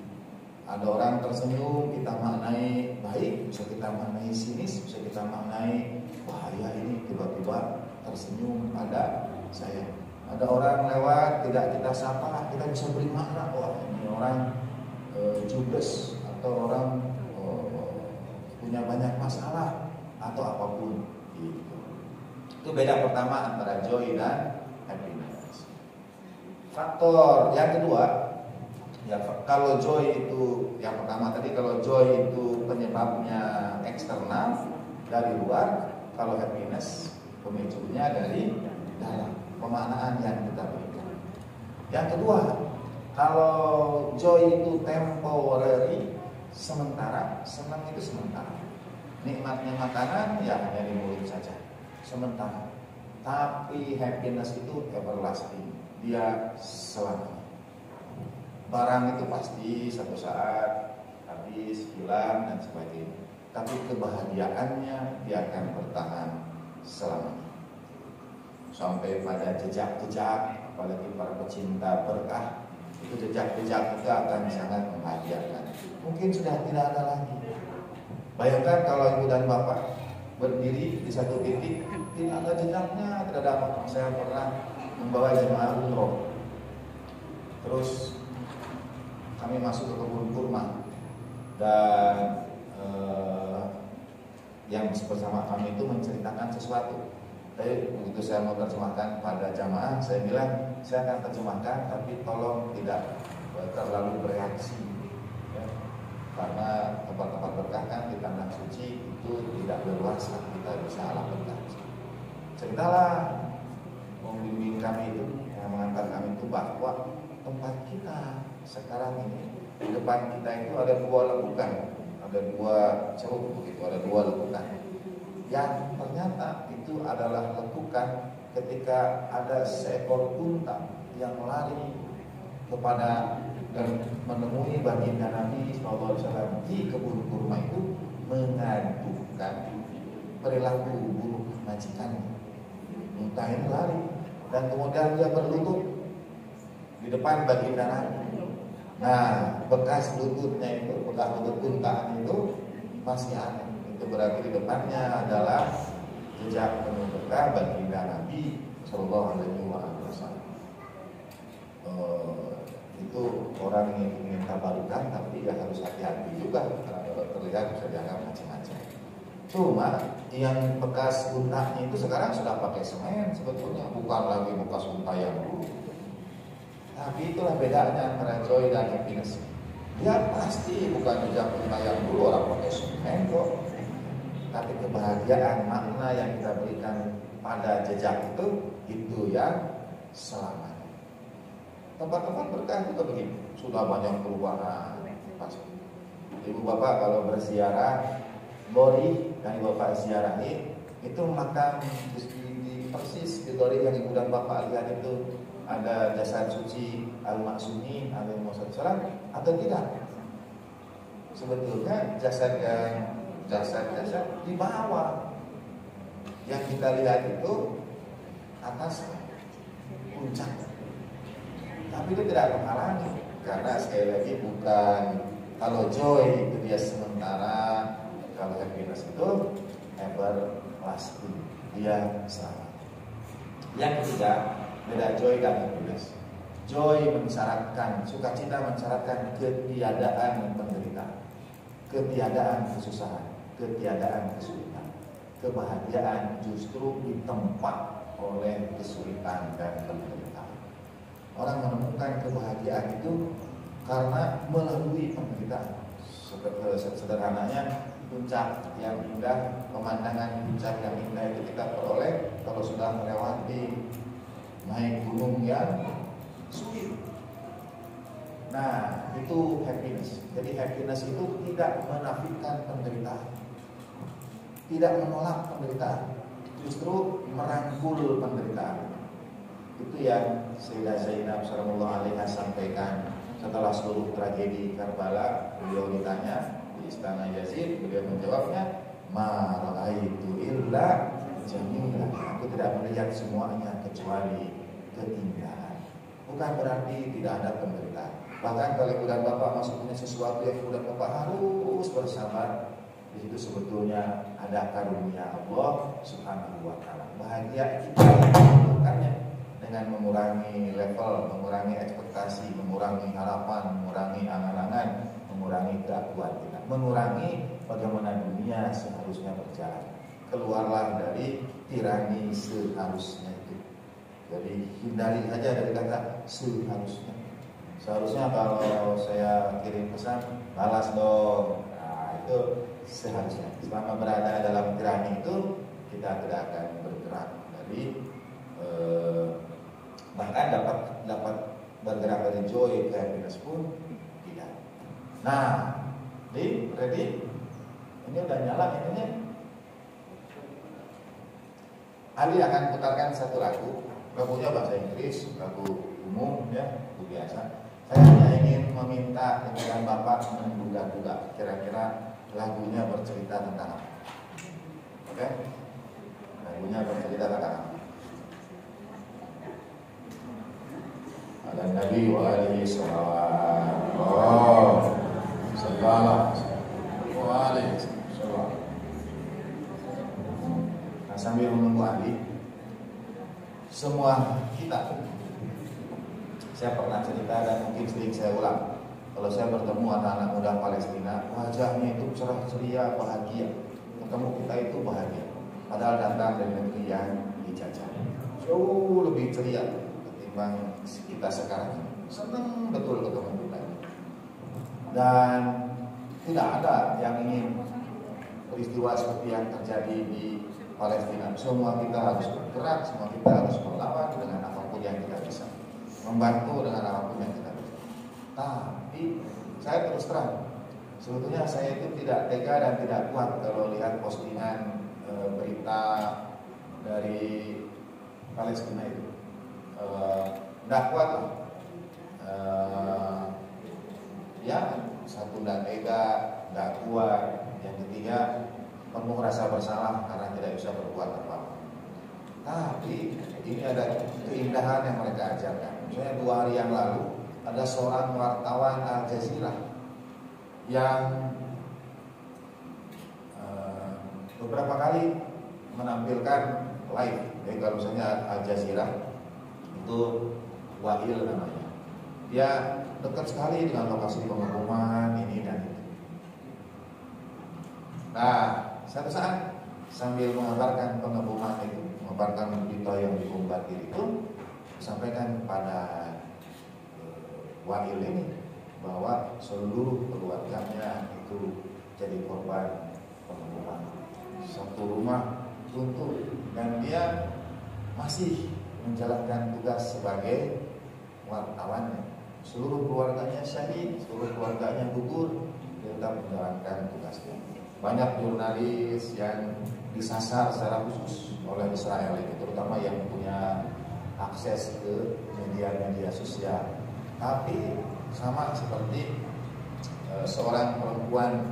Ada orang tersenyum, kita maknai baik, bisa kita maknai sinis, bisa kita maknai bahaya ini tiba-tiba tersenyum pada saya. Ada orang lewat tidak kita sapa, kita bisa beri makna, wah ini orang judes atau orang punya banyak masalah atau apapun. Gitu. Itu beda pertama antara joy dan happiness. Faktor yang kedua, ya kalau joy itu yang pertama tadi, kalau joy itu penyebabnya eksternal dari luar, kalau happiness pemicunya dari dalam, pemaknaan yang kita berikan. Yang kedua, kalau joy itu temporary, sementara, senang itu sementara. Nikmatnya makanan ya hanya di mulut saja, sementara. Tapi happiness itu everlasting, dia selamanya. Barang itu pasti satu saat habis, hilang dan sebagainya. Tapi kebahagiaannya dia akan bertahan selamanya. Sampai pada jejak-jejak, apalagi para pecinta berkah, itu jejak-jejak itu akan sangat membahagiakan. Mungkin sudah tidak ada lagi. Bayangkan kalau ibu dan bapak berdiri di satu titik, tidak ada jejaknya, tidak ada apa. Saya pernah membawa jemaah umroh. Terus kami masuk ke kebun kurma dan yang bersama kami itu menceritakan sesuatu. Tapi begitu saya mau terjemahkan pada jamaah, saya bilang saya akan terjemahkan, tapi tolong tidak terlalu bereaksi, ya. Karena tempat-tempat berkah kan di tanah suci itu tidak berluasa, kita bisa alam berkah. Ceritalah membimbing kami itu, yang mengantar kami itu bahwa tempat kita sekarang ini di depan kita itu ada dua lekukan, ada dua ceruk begitu, ada dua lekukan. Yang ternyata itu adalah lekukan ketika ada seekor unta yang lari kepada dan menemui baginda Nabi SAW di kebun kurma itu mengadukan perilaku buruk majikannya. Unta ini lari dan kemudian dia berlutut di depan baginda Nabi. Nah, bekas lututnya itu, bekas lutut unta itu masih ada. Itu berarti di depannya adalah jejak penuh berkah baginda Nabi Sallallahu Alaihi Wasallam. Itu orang yang ingin tabarukan, tapi ya harus hati-hati juga karena kalau terlihat bisa dianggap macam-macam. Cuma yang bekas untanya itu sekarang sudah pakai semen, sebetulnya bukan lagi bekas unta yang dulu. Tapi itulah bedanya antara joy dan happiness. Dia pasti bukan jejak unta yang dulu, orang pakai semen kok. Tapi kebahagiaan, makna yang kita berikan pada jejak itu yang selamanya. Tempat-tempat berkah juga begitu, sudah banyak perubahan. Ibu bapak kalau berziarah, Gori yang ibu bapak ziarahi itu makam di persis di Gori yang ibu dan bapak lihat itu ada jasad suci Al-Maksumi alaihi wasallam atau tidak? Sebetulnya jasad di bawah. Yang kita lihat itu atas puncak. Tapi itu tidak menghalangi, karena sekali lagi bukan, kalau joy itu dia sementara, kalau happiness itu everlasting, dia selama. Yang ketiga, beda joy dan happiness. Joy mensyaratkan, sukacita mensyaratkan ketiadaan penderitaan, ketiadaan kesusahan, ketiadaan kesulitan. Kebahagiaan justru ditempat oleh kesulitan dan penderitaan. Orang menemukan kebahagiaan itu karena melalui penderitaan. Sederhananya, puncak yang indah, pemandangan puncak yang indah itu kita peroleh kalau sudah melewati naik gunung yang sulit. Nah, itu happiness. Jadi happiness itu tidak menafikan penderitaan. tidak menolak penderitaan, justru merangkul penderitaan. Itu yang Sayyidah Zainab sallallahu alaihi sampaikan setelah seluruh tragedi Karbala. Beliau ditanya di istana Yazid, beliau menjawabnya, ma ra'aitu illa jamilah. Aku tidak melihat semuanya kecuali keindahan. Bukan berarti tidak ada penderitaan. Bahkan kalau bulan Bapak masuk punya sesuatu yang bulan Bapak harus bersabar, di situ sebetulnya ada karunia Allah Subhanahu wa taala. Bahagia kita melakukannya dengan mengurangi level, mengurangi ekspektasi, mengurangi harapan, mengurangi angan-angan, mengurangi keakuan kita, mengurangi bagaimana dunia seharusnya berjalan. Keluarlah dari tirani seharusnya itu. Jadi hindari aja dari kata seharusnya. Seharusnya kalau saya kirim pesan, balas dong. Nah, itu seharusnya. Selama berada dalam tirani itu, kita tidak akan bergerak dari bahkan dapat bergerak dari joy ke happiness pun tidak. Nah, ready? Ini udah nyala ininya. Ali akan putarkan satu lagu. Lagunya bahasa Inggris, lagu umum ya, lagu biasa. Saya hanya ingin meminta kepada Bapak menduga-duga kira-kira lagunya bercerita tentang apa. Oke? Lagunya bercerita tentang apa? Ada Nabi wa alihi sallallahu alaihi wasallam. Nah, sambil menunggu Ali, semua kita, saya pernah cerita dan mungkin sering saya ulang. Kalau saya bertemu anak-anak muda Palestina, wajahnya itu cerah ceria, bahagia. Ketemu kita itu bahagia. Padahal datang dari negeri yang dijajah, jauh lebih ceria ketimbang kita sekarang. Senang betul ketemu kita. Dan tidak ada yang ingin peristiwa seperti yang terjadi di Palestina. Semua kita harus bergerak, semua kita harus melawan dengan apapun yang kita bisa, membantu dengan apapun yang kita bisa. Tapi saya terus terang, sebetulnya saya itu tidak tega dan tidak kuat kalau lihat postingan berita dari Palestina itu. Tidak kuat lah. Ya, satu tidak tega, tidak kuat. Yang ketiga, penuh rasa bersalah karena tidak bisa berbuat apa-apa. Tapi ini ada keindahan yang mereka ajarkan. Misalnya 2 hari yang lalu ada seorang wartawan Al Jazeera yang beberapa kali menampilkan live. Jadi kalau misalnya Al Jazeera itu Wahil namanya, dia dekat sekali dengan lokasi pengeboman ini dan itu. Nah, satu saat sambil mengabarkan pengeboman itu, mengabarkan berita yang dibombardir itu, sampaikan kepada Wahil ini bahwa seluruh keluarganya itu jadi korban pengeboman. Satu rumah runtuh dan dia masih menjalankan tugas sebagai wartawan. Seluruh keluarganya syahid, seluruh keluarganya gugur, dia tetap menjalankan tugasnya. Banyak jurnalis yang disasar secara khusus oleh Israel ini, terutama yang punya akses ke media-media sosial. Tapi sama seperti seorang perempuan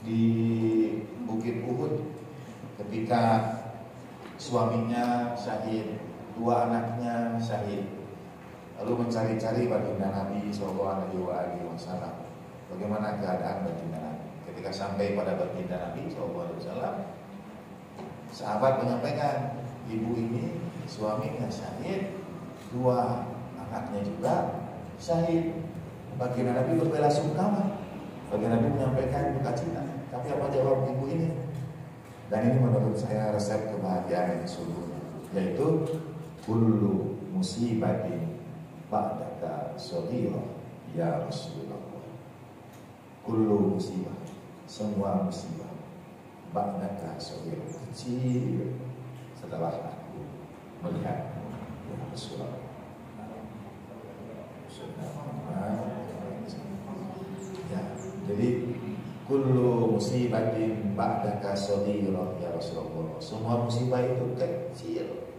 di Bukit Uhud ketika suaminya syahid, 2 anaknya syahid, lalu mencari-cari baginda Nabi SAW. Bagaimana keadaan baginda Nabi? Ketika sampai pada baginda Nabi SAW, sahabat menyampaikan, ibu ini suaminya syahid, 2 anaknya juga syahid. Baginda Nabi berbelasungkawa. Baginda Nabi menyampaikan duka cita. Tapi apa jawab ibu ini? Dan ini menurut saya resep kebahagiaan yang sesungguhnya, yaitu kullu musibatin ba'daka shaghirah ya Rasulullah. Kullu musibah, semua musibah, ba'daka shaghirah, kecil setelah aku melihat ya Rasulullah. Ya, jadi kullu musibatin ba'daka shaghirah ya Rasulullah. Semua musibah itu kecil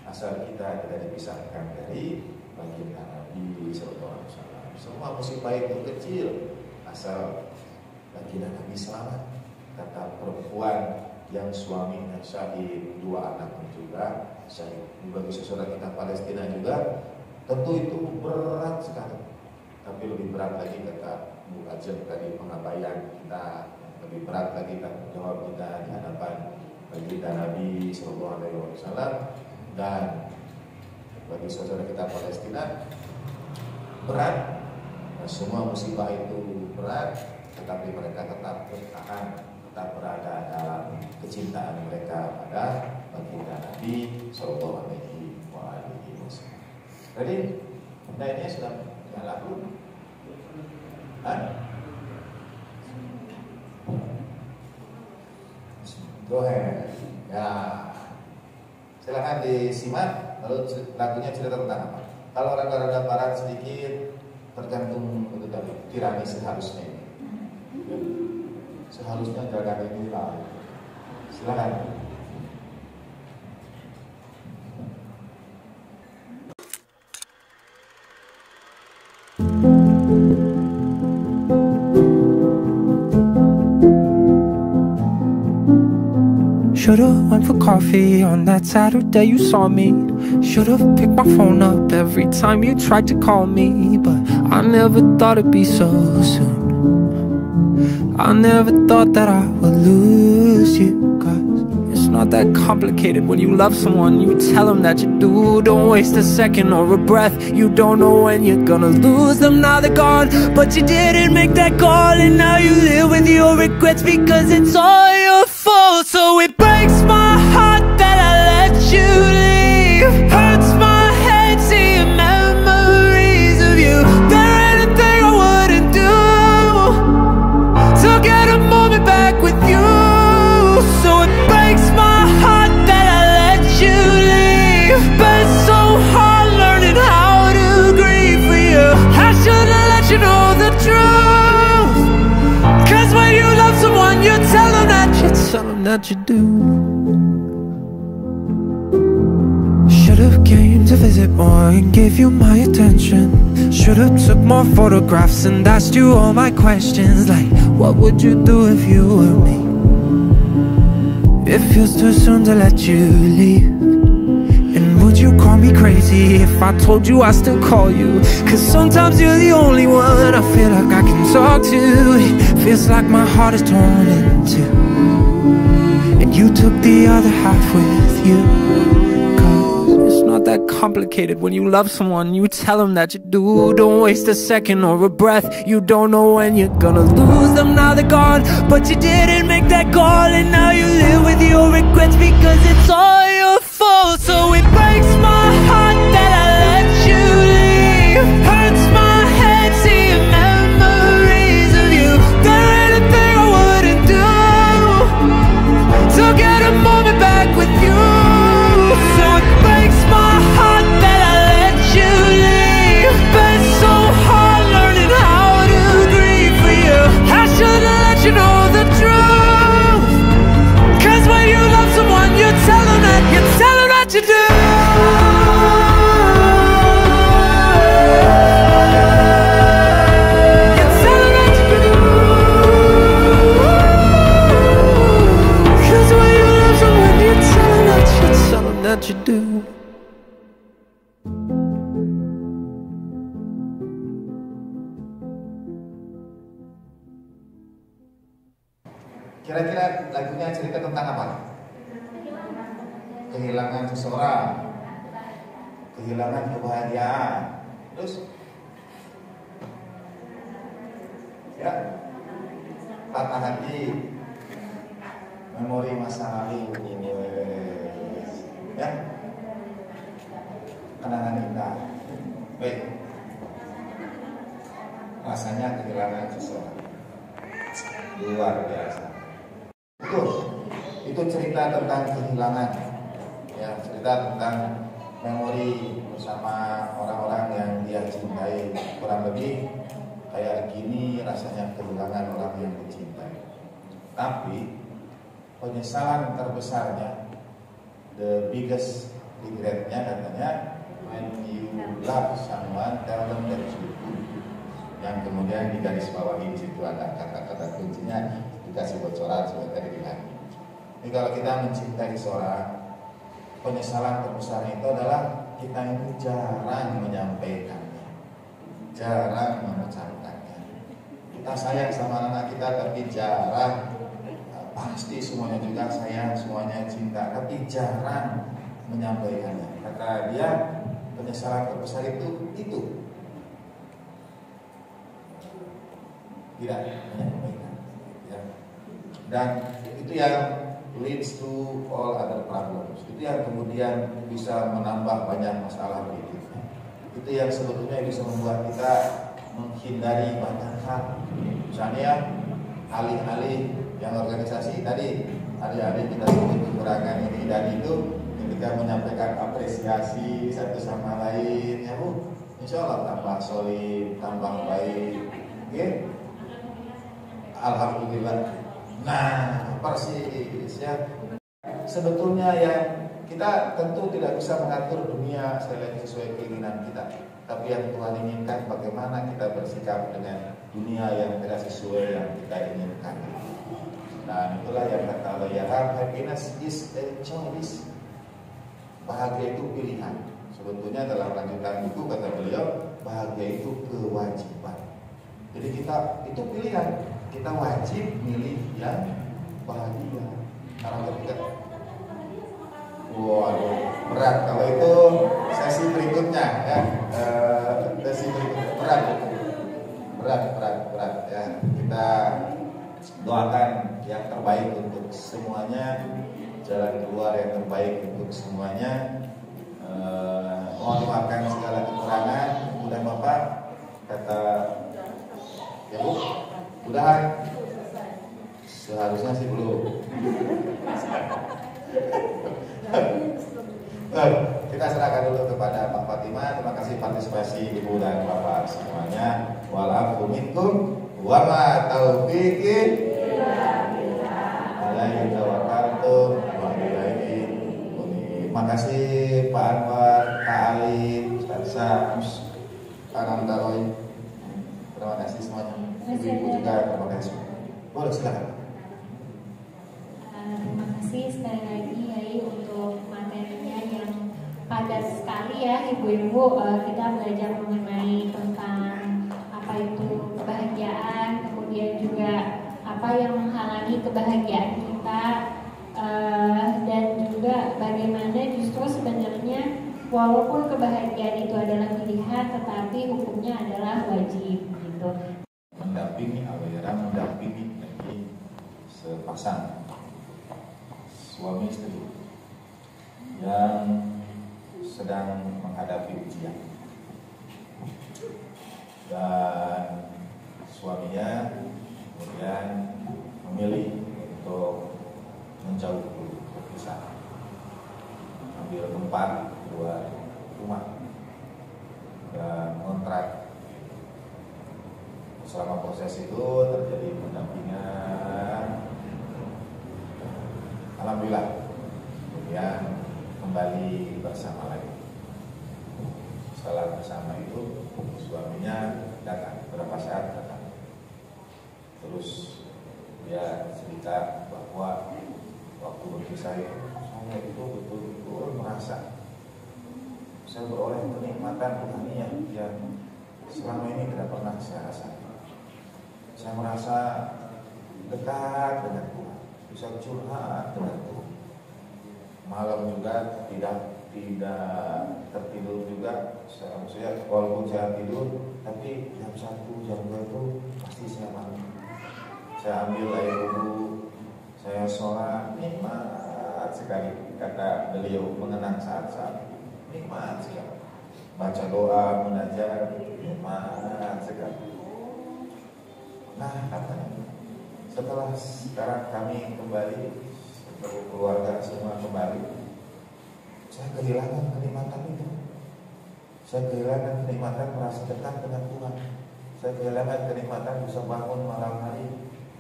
asal kita tidak dipisahkan dari baginda Nabi sallallahu alaihi wasallam. Semua musibah itu kecil asal baginda Nabi selamat. Kata perempuan yang suaminya syahid, 2 anaknya juga syahid. Bagi saudara kita Palestina juga tentu itu berat sekali. Tapi lebih berat lagi kata Bu Ajeng tadi, pengabaian kita, lebih berat lagi tanggung jawab kita di hadapan baginda Nabi sallallahu alaihi wasallam. Dan bagi saudara kita Palestina berat. Nah, semua musibah itu berat, tetapi mereka tetap bertahan, tetap berada dalam kecintaan mereka pada baginda Nabi sallallahu alaihi wasallam. Jadi, nah ini sudah lalu. Go ahead. Ya. Silakan disimak. Lalu lagunya cerita tentang apa? Kalau rada-rada barat sedikit, tergantung itu tadi tirani seharusnya. Seharusnya jaga ini lah. Silakan. Should've went for coffee on that Saturday you saw me. Should've picked my phone up every time you tried to call me. But I never thought it'd be so soon. I never thought that I would lose you. Cause it's not that complicated when you love someone. You tell them that you do. Don't waste a second or a breath. You don't know when you're gonna lose them. Now they're gone, but you didn't make that call. And now you live with your regrets because it's all your fault. So it breaks my heart that I let you leave. Hurts my head seeing memories of you. There ain't a thing I wouldn't do to get a moment back with you. So it breaks my heart that I let you leave. Been so hard learning how to grieve for you. I should've let you know the truth. Cause when you love someone, you tell them that you do. Should've came to visit more and gave you my attention. Should've took more photographs and asked you all my questions. Like, what would you do if you were me? It feels too soon to let you leave. And would you call me crazy if I told you I still call you? Cause sometimes you're the only one I feel like I can talk to. It feels like my heart is torn in two, and you took the other half with you. Cause it's not that complicated when you love someone. You tell them that you do. Don't waste a second or a breath. You don't know when you're gonna lose them. Now they're gone, but you didn't make that call. And now you live with your regrets because it's all your fault. So it breaks my heart that I let you leave. Hurts my head seeing memories of you. There ain't a thing I wouldn't do to get a moment back with you. So it breaks my heart that I let you leave. Been so hard learning how to grieve for you. I should've let you know the truth. Cause when you love someone, you tell them that you do. That you do. Kira-kira lagunya cerita tentang apa? Kehilangan seseorang, kehilangan kebahagiaan, terus ya patah hati, memori masa lalu, ya kenangan indah. Baik, rasanya kehilangan seseorang luar biasa. Itu cerita tentang kehilangan, ya cerita tentang memori bersama orang-orang yang dia cintai. Kurang lebih kayak gini rasanya kehilangan orang yang dicintai. Tapi penyesalan terbesarnya, the biggest regretnya katanya, when you love someone, tell them that you do. Yang kemudian di garis bawah di situ ada kata-kata kuncinya, dikasih bocoran sebentar bilang. Jadi kalau kita mencintai seorang, penyesalan terbesar itu adalah kita itu jarang menyampaikannya, jarang mengucapkannya. Kita sayang sama anak kita tapi jarang, pasti semuanya juga sayang, semuanya cinta, tapi jarang menyampaikannya. Kata dia, penyesalan terbesar itu tidak menyampaikan, ya. Dan itu yang leads to all other problems. Itu yang kemudian bisa menambah banyak masalah berikutnya. Itu yang sebetulnya bisa membuat kita menghindari banyak hal. Misalnya alih-alih yang organisasi tadi, alih-alih kita sebut kekurangan ini dan itu, ketika menyampaikan apresiasi satu sama lain, ya Bu, insya Allah tambah solid, tambah baik, okay? Alhamdulillah. Nah, persis ya. Sebetulnya yang kita tentu tidak bisa mengatur dunia sesuai keinginan kita. Tapi yang Tuhan inginkan bagaimana kita bersikap dengan dunia yang tidak sesuai yang kita inginkan. Dan itulah yang kata Allah, ya, happiness is a choice. Bahagia itu pilihan. Sebetulnya dalam lanjutan buku kata beliau, bahagia itu kewajiban. Jadi kita itu pilihan. Kita wajib milih yang bahagia. Karena ketika waduh, berat kalau itu sesi berikutnya ya. Sesi berikutnya berat ya. Kita doakan yang terbaik untuk semuanya, jalan keluar yang terbaik untuk semuanya. Mohon dimaafkan segala kekurangan. Udah Bapak kata ya Bu, udahan. Seharusnya sih belum. Kita serahkan dulu kepada Pak Fatimah. Terima kasih partisipasi Ibu dan Bapak semuanya. Walafu minkum wa ma taufiqi alaihi tawakkaltu wa ilaihi unib. Terima kasih Pak Anwar, Pak Ali, Ustaz Syams, Pak Namdaroy. Terima kasih semuanya. Ibu juga terima kasih. Boleh silakan. Terima kasih sekali lagi Yai untuk materinya yang padat sekali ya Ibu-ibu. Kita belajar mengenai tentang apa itu kebahagiaan, kemudian juga apa yang menghalangi kebahagiaan kita, dan juga bagaimana justru sebenarnya walaupun kebahagiaan itu adalah pilihan, tetapi hukumnya adalah wajib gitu. Mendampingi awalnya mendampingi lagi sepasang suami istri yang sedang menghadapi ujian, dan suaminya kemudian memilih untuk menjauh dulu, berpisah, ambil tempat buat rumah dan kontrak. Selama proses itu terjadi pendampingan, alhamdulillah kemudian kembali bersama lagi. Setelah bersama itu suaminya datang, beberapa saat datang, terus dia cerita bahwa waktu berpisah itu saya itu betul-betul merasa saya beroleh kenikmatan rohani yang selama ini tidak pernah saya rasakan. Saya merasa dekat dengan Tuhan, bisa curhat dengan Tuhan. Malam juga tidak tertidur juga. Saya walaupun saya tidur, tapi jam 1, jam 2 itu pasti saya mandi. Saya ambil air wudhu, saya sholat, nikmat sekali. Kata beliau mengenang saat-saat nikmat sekali. Baca doa, munajat, nikmat sekali. Nah, katanya setelah sekarang kami kembali, keluarga semua kembali, saya kehilangan kenikmatan itu. Saya kehilangan kenikmatan merasa dekat dengan Tuhan. Saya kehilangan kenikmatan bisa bangun malam hari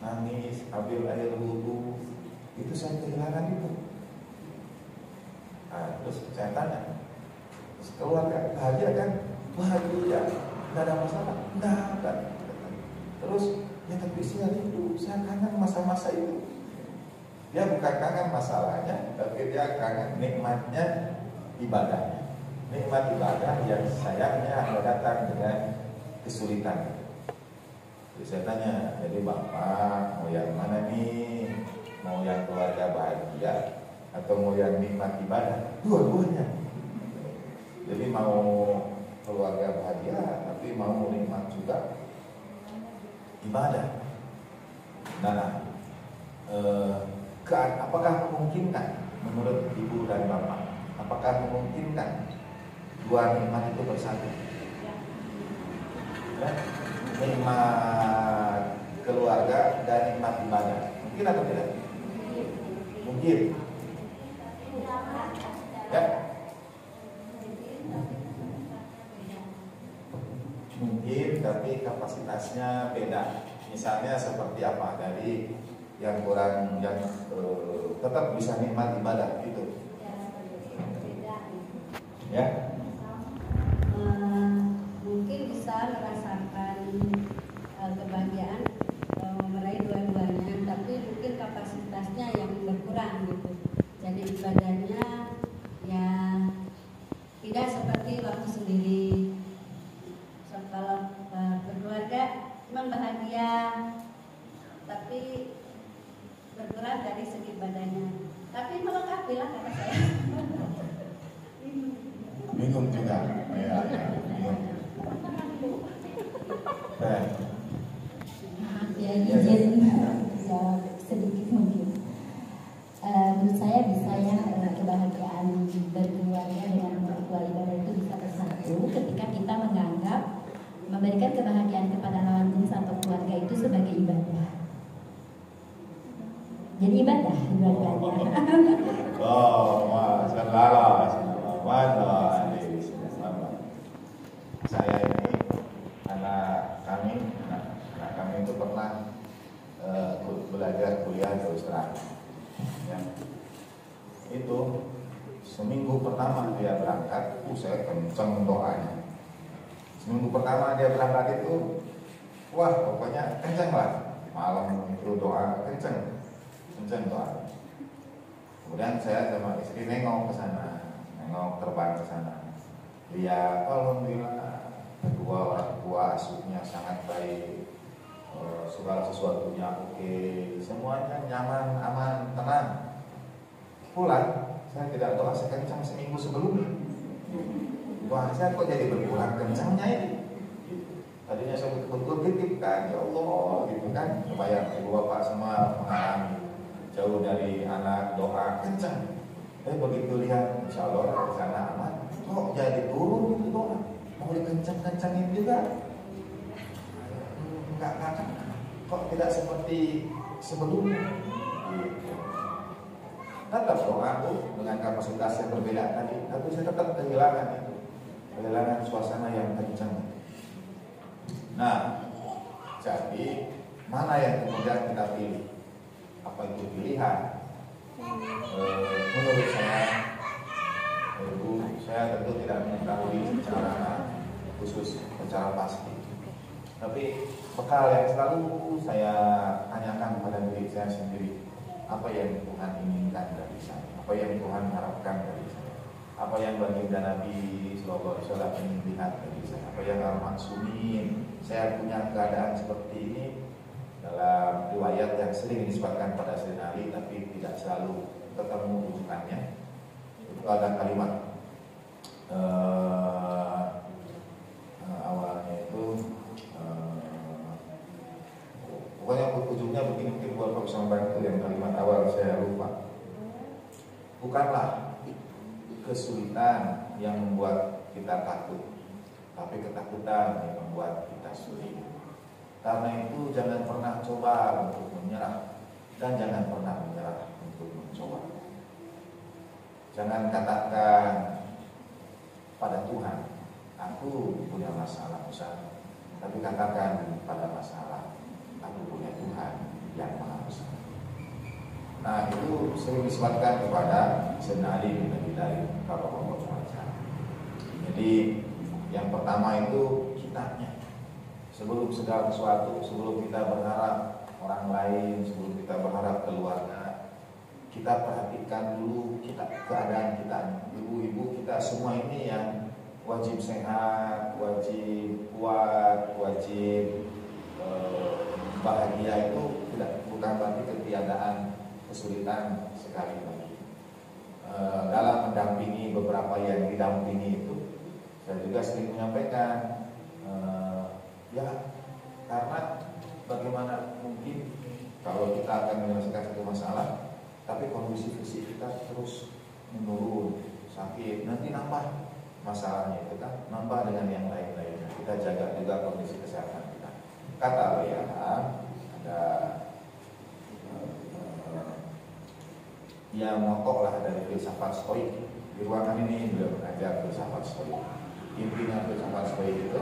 nangis, ambil air wudhu, itu saya kehilangan itu. Nah, terus saya tanya, keluarga bahagia kan? Bahagia, nggak ada masalah, nggak ada. Terus ya tapi saya rindu, saya kangen masa-masa itu. Dia bukan kangen masalahnya, tapi dia kangen nikmatnya ibadahnya. Nikmat ibadah yang sayangnya datang dengan kesulitan. Jadi saya tanya, jadi Bapak mau yang mana nih? Mau yang keluarga bahagia atau mau yang nikmat ibadah? Dua-duanya. Jadi mau keluarga bahagia tapi mau nikmat juga ibadah. Nah, apakah memungkinkan menurut Ibu dan Bapak? Apakah memungkinkan dua nikmat itu bersatu? Ya? Nikmat keluarga dan nikmat ibadah. Mungkin atau tidak? Mungkin. Ya? Mungkin, tapi kapasitasnya beda. Misalnya seperti apa? Dari yang kurang, yang tetap bisa nikmat ibadah gitu. Ya? Mungkin bisa merasakan kebahagiaan meraih dua-duanya, tapi mungkin kapasitasnya yang berkurang gitu. Jadi ibadahnya ya tidak seperti waktu sendiri. So, kalau berkeluarga memang bahagia, tapi berkurang dari segi ibadahnya. Tapi melengkapi lah kata saya. Bingung juga, ya, bingung. Ya, izin jawab sedikit mungkin. Menurut saya bisa ya kebahagiaan berkeluarga dengan mertua ibadah itu bisa bersatu ketika kita menganggap memberikan kebahagiaan kepada lawan jenis atau keluarga itu sebagai ibadah. Jadi ibadah dua-duanya. Oh, saya ini anak kami itu pernah belajar kuliah di Australia. Ya. Itu seminggu pertama dia berangkat, saya kenceng doanya. Seminggu pertama dia berangkat itu, wah pokoknya kenceng lah. Malam itu doa kenceng doa. Kemudian saya sama istri nengok ke sana, nengok terbang ke sana. Lihat, alhamdulillah kedua orang tua asuhnya sangat baik, segala sesuatunya oke, semuanya nyaman, aman, tenang. Pulang, saya tidak doa sekencang seminggu sebelumnya. Wah, saya kok jadi berkurang kencangnya ini? Tadinya saya betul-betul titipkan, ya Allah, gitu kan, supaya ibu bapak semua mengalami jauh dari anak doa kencang. Tapi begitu lihat, insya Allah di sana aman, kok jadi turun gitu doa, mau dikencang-kencangin juga. Enggak, kok tidak seperti sebelumnya. Gitu. Tetap doa dengan kapasitas yang berbeda tadi, tapi saya tetap kehilangan suasana yang kencang. Nah, jadi mana yang kemudian kita pilih? Apa itu pilihan? Menurut saya, saya tentu tidak mengetahui secara khusus, secara pasti. Tapi bekal yang selalu saya tanyakan pada diri saya sendiri, apa yang Tuhan inginkan dari saya, apa yang Tuhan harapkan dari saya, apa yang baginda Nabi Sallallahu Alaihi Wasallam ingin lihat dari saya, apa yang al-maksumin. Saya punya keadaan seperti ini. Dalam riwayat yang sering disebutkan pada Sayyidina Ali, tapi tidak selalu ketemu rujukannya, itu ada kalimat awalnya itu pokoknya ujungnya begini, mungkin buat Pak Usman bantu yang kalimat awal saya lupa. Bukanlah kesulitan yang membuat kita takut, tapi ketakutan yang membuat kita sulit. Karena itu jangan pernah coba untuk menyerah, dan jangan pernah menyerah untuk mencoba. Jangan katakan pada Tuhan, aku punya masalah besar, tapi katakan pada masalah, aku punya Tuhan yang Maha Besar. Nah, itu sering disebutkan kepada Sayyidina Ali bin Abi Thalib radhiyallahu anhu. Jadi yang pertama itu kitanya. Sebelum segala sesuatu, sebelum kita berharap orang lain, sebelum kita berharap keluarga, kita perhatikan dulu kita keadaan kita. Ibu-ibu kita semua ini yang wajib sehat, wajib kuat, wajib bahagia itu bukan berarti ketiadaan kesulitan sekali lagi. Dalam mendampingi beberapa yang didampingi itu, saya juga sering menyampaikan ya, karena bagaimana mungkin kalau kita akan menyelesaikan satu masalah tapi kondisi fisik kita terus menurun, sakit, nanti nambah masalahnya itu kan, nambah dengan yang lain-lainnya. Kita jaga juga kondisi kesehatan kita. Kata beliau ada yang motong lah dari filsafat stoik. Di ruangan ini beliau mengajar filsafat stoik. Intinya filsafat stoik itu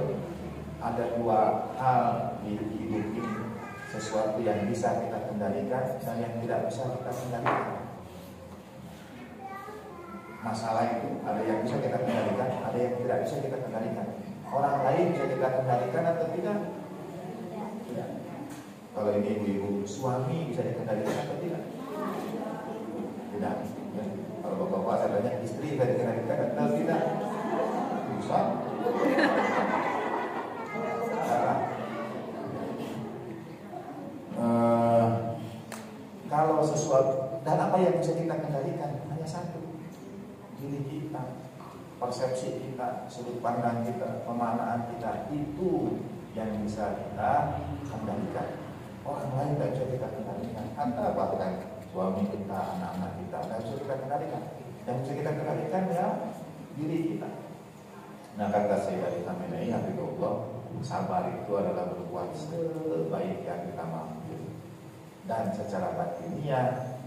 ada dua hal di hidup ini, sesuatu yang bisa kita kendalikan dan yang tidak bisa kita kendalikan. Masalah itu ada yang bisa kita kendalikan, ada yang tidak bisa kita kendalikan. Orang lain bisa kita kendalikan atau tidak? Tidak. Kalau ini ibu-ibu, suami bisa dikendalikan atau tidak? Tidak. Ya. Kalau bapak-bapak saya tanya, istri bisa dikendalikan atau tidak? Bisa. Kalau sesuatu dan apa yang bisa kita kendalikan hanya satu, diri kita, persepsi kita, sudut pandang kita, pemaknaan kita, itu yang bisa kita kendalikan. Orang lain tidak bisa kita kendalikan, atau bahkan suami kita, anak-anak kita tidak bisa kita kendalikan. Yang bisa kita kendalikan ya diri kita. Nah, kata Sayyidina Khamenei, hafizahullah, sabar itu adalah berbuat sebaik yang kita mampu. Dan secara batiniah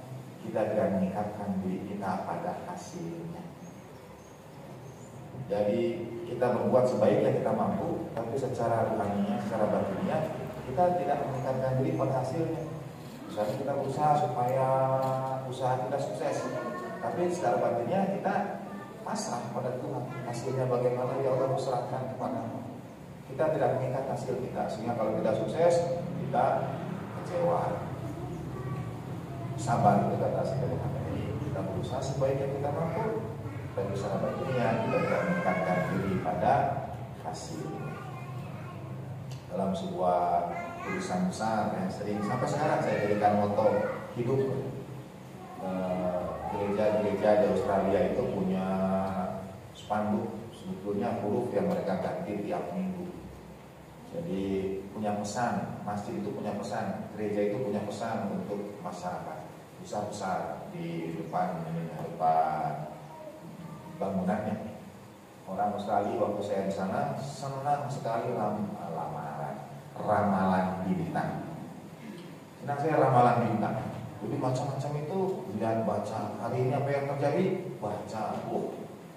kita tidak meningkatkan diri kita pada hasilnya. Jadi kita berbuat sebaik yang kita mampu, tapi secara rohaninya, secara batiniah kita tidak meningkatkan diri pada hasilnya. Misalnya kita berusaha supaya usaha kita sukses, tapi secara batiniah kita pasrah pada Tuhan. Hasilnya bagaimana, ya Allah serahkan kepadamu. Kita tidak mengingat hasil kita, sehingga kalau kita sukses kita kecewa. Sabar itu kata Sayyidina Khamenei, kita berusaha sebaik yang kita mampu, tapi secara batiniah kita tidak meningkatkan diri pada hasil. Dalam sebuah tulisan besar yang sering sampai sekarang saya jadikan moto hidup, gereja-gereja di Australia itu punya spanduk, sebetulnya huruf yang mereka ganti tiap minggu. Jadi punya pesan, masjid itu punya pesan, gereja itu punya pesan untuk masyarakat. Besar-besar di depan bangunannya. Orang Australia waktu saya di sana senang sekali ramalan bintang. Senang saya ramalan bintang. Jadi macam-macam itu dan baca. Hari ini apa yang terjadi? Baca.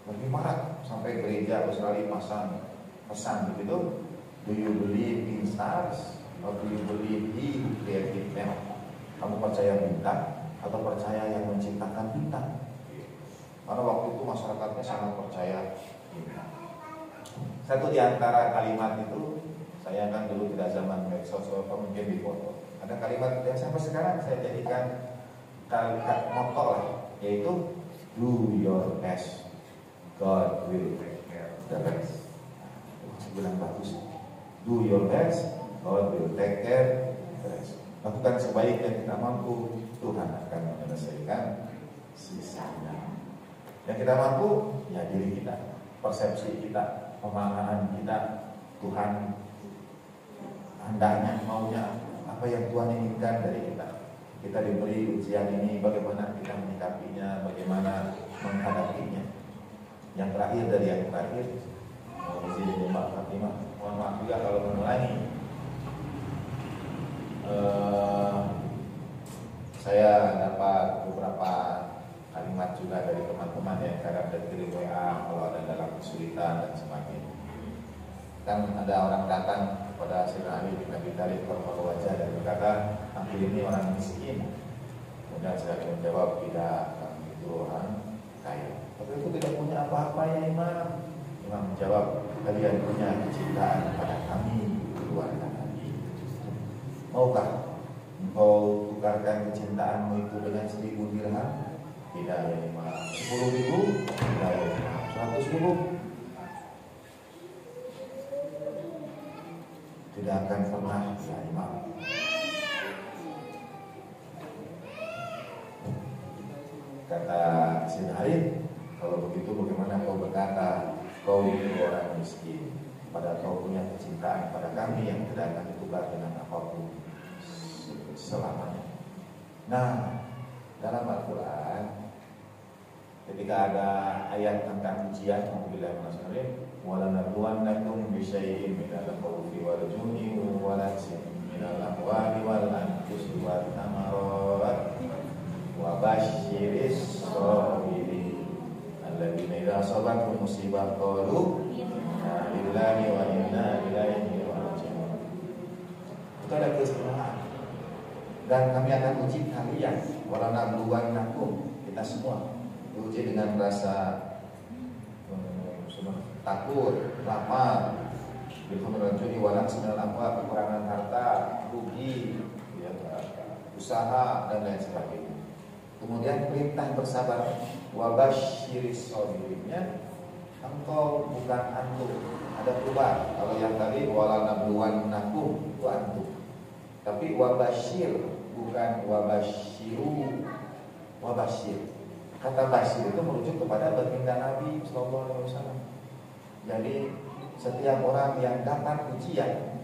Lebih marah sampai gereja Australia pasang pesan begitu. Do you believe in stars or do you believe He who created them? Kamu percaya bintang atau percaya yang menciptakan bintang? Karena waktu itu masyarakatnya sangat percaya bintang. Satu di antara kalimat itu, saya kan dulu tidak zaman medsos, mungkin di foto. Ada kalimat yang sampai sekarang saya jadikan kalimat motto lah, yaitu do your best, God will take care of the rest. Saya bilang bagus. Do your best, God will take care of the rest. Lakukan sebaik yang kita mampu, Tuhan akan menyelesaikan sisanya. Yang kita mampu, ya diri kita, persepsi kita, pemahaman kita, Tuhan hendaknya, maunya, apa yang Tuhan inginkan dari kita. Kita diberi ujian ini, bagaimana kita menyikapinya, bagaimana menghadapinya. Yang terakhir dari yang terakhir, izin Mbak Fatimah, mohon maaf juga kalau mengulangi. Saya dapat beberapa kalimat juga dari teman-teman yang kadang kirim WA kalau ada dalam kesulitan dan sebagainya. Kan ada orang datang pada Sayyidina Ali bin Abi Thalib karramallahu wajhah dan berkata, "Aku ini orang miskin." Kemudian saya menjawab, "Tidak, kami itu orang kaya." "Tapi aku tidak punya apa-apa ya Imam." Imam menjawab, "Kalian punya kecintaan pada kami, keluarga Nabi. Maukah engkau tukarkan kecintaanmu itu dengan 1.000 dirham?" "Tidak ya Imam." 10.000? "Tidak ya Imam." 100.000? "Tidak akan pernah ya Imam." Kata Sayyidina Ali, "Kalau begitu bagaimana kau berkata kau itu orang miskin, padahal kau punya kecintaan pada kami yang tidak akan ditukar dengan apapun selamanya." Nah, dalam Al-Quran ketika ada ayat tentang ujian, alhamdulillah masyaallah, "Walanabluwannakum bisyai'in minal khawfi wal ju'i wa naqsin minal amwali wal anfusi wat thamarat wa basyiris shabirin alladzina idza asabathum musibah qalu inna lillahi wa inna ilaihi raji'un." Itu ada keistimewaan. Dan kami akan uji kalian, walanabluwannakum, kita semua diuji dengan rasa takut, lapar, berjudi, walang senal apa, kekurangan harta, rugi, ya, usaha dan lain sebagainya. Kemudian perintah bersabar, wabasyiris shabirinnya, engkau bukan antum, ada perubahan. Kalau yang tadi walanabluwannakum itu antum, tapi wabasyir bukan wabasyiru, wabasyir. Kata basyir itu merujuk kepada baginda Nabi Sallallahu Alaihi Wasallam. Jadi setiap orang yang dapat ujian,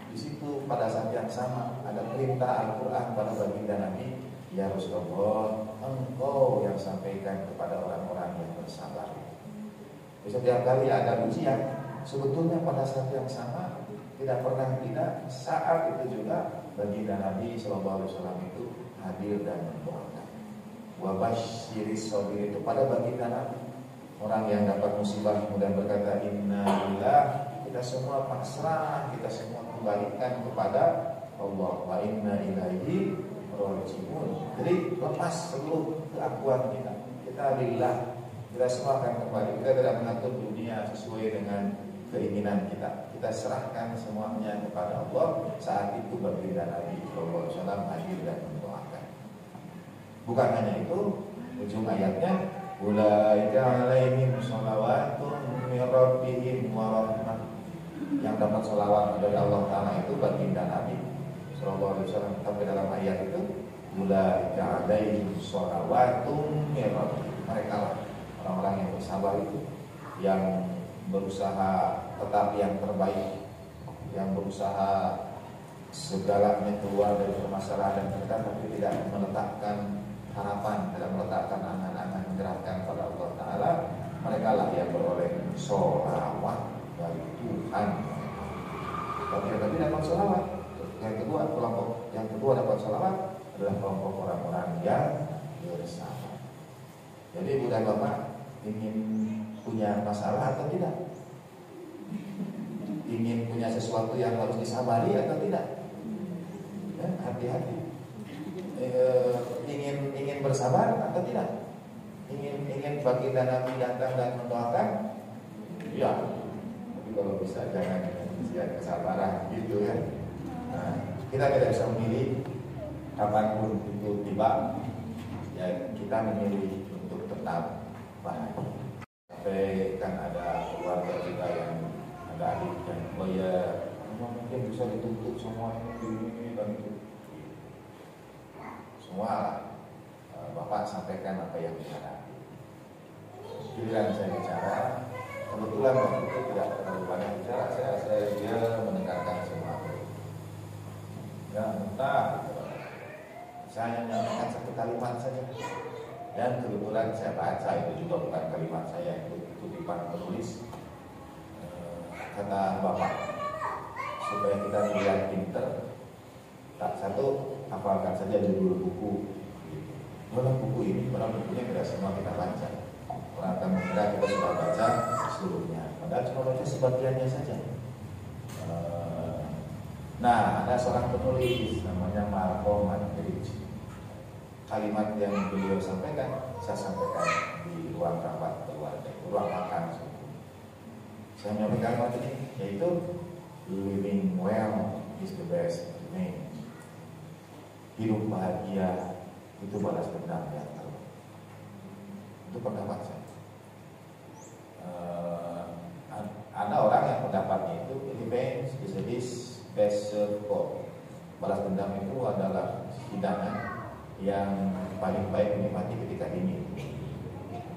di situ pada saat yang sama ada perintah Al-Quran pada baginda Nabi, "Ya Rasulullah, engkau yang sampaikan kepada orang-orang yang bersabar." Jadi setiap kali ada ujian, sebetulnya pada saat yang sama tidak pernah tidak, saat itu juga baginda Nabi Sallallahu Alaihi Wasallam itu hadir dan mendoakan. Wabasyiris sabir itu pada baginda Nabi, orang yang dapat musibah kemudian berkata, "Inna lillahi," kita semua pasrah, kita semua kembalikan kepada Allah, "wa inna ilaihi raji'un." Jadi lepas seluruh keakuan kita lillah, kita semua akan kembali. Kita tidak mengatur dunia sesuai dengan keinginan kita. Kita serahkan semuanya kepada Allah. Saat itu baginda Nabi sallallahu alaihi wasallam hadir dan mendoakan. Bukan hanya itu, ujung ayatnya, "Ulaika 'alaihim shalawatun min rabbihim wa rahmah." Yang dapat sholawat dari Allah Ta'ala itu baginda Nabi sallallahu alaihi wasallam. Tapi dalam ayat itu, "Ulaika 'alaihim shalawatun min rabbihim." Mereka lah orang-orang yang bersabar itu, yang berusaha tetap yang terbaik, yang berusaha segalanya keluar dari permasalahan dan mereka, tapi tidak meletakkan harapan, tidak meletakkan angan-angan menyerahkan pada Allah Ta'ala. Mereka lah yang beroleh sholawat dari Tuhan. Tapi yang tadi dapat sholawat. Yang kedua, kelompok yang kedua dapat sholawat adalah kelompok orang-orang yang bersabar. Jadi ibu dan bapak ingin punya masalah atau tidak? Ingin punya sesuatu yang harus disabari atau tidak? Ya, hati-hati. Ingin bersabar atau tidak? Ingin baginda Nabi datang dan mendoakan? Ya. Tapi kalau bisa jangan kesabaran gitu kan. Nah, kita tidak bisa memilih kapanpun itu tiba. Ya, kita memilih untuk tetap bahagia. Sampai kan ada keluarga kita yang ada adik yang, "Oh ya, mungkin bisa dituntut semua ini dan itu." Semua bapak sampaikan apa yang dihadapi. Giliran saya bicara, kebetulan waktu itu tidak terlalu banyak bicara. Dia mendengarkan semua. Ya, entah. Saya menyampaikan satu kalimat saja. Dan kebetulan saya baca, itu juga bukan kalimat saya, itu kutipan penulis. Kata bapak, supaya kita terlihat pinter, tak satu, hafalkan saja judul buku. Dalam buku ini, padahal bukunya tidak semua kita baca. Orang akan mengira kita sudah baca seluruhnya. Padahal cuma baca sebagiannya saja. Nah, ada seorang penulis namanya Malcolm Muggeridge. Kalimat yang beliau sampaikan, saya sampaikan di ruang rapat keluarga, ruang makan. Saya menyampaikan kalimat ini, yaitu living well is the best revenge. Hidup bahagia itu balas dendam yang terbaik. Itu pendapat saya. Ada orang yang pendapatnya itu revenge is the best served course. Balas dendam itu adalah hidangan yang paling baik dinikmati ketika dingin.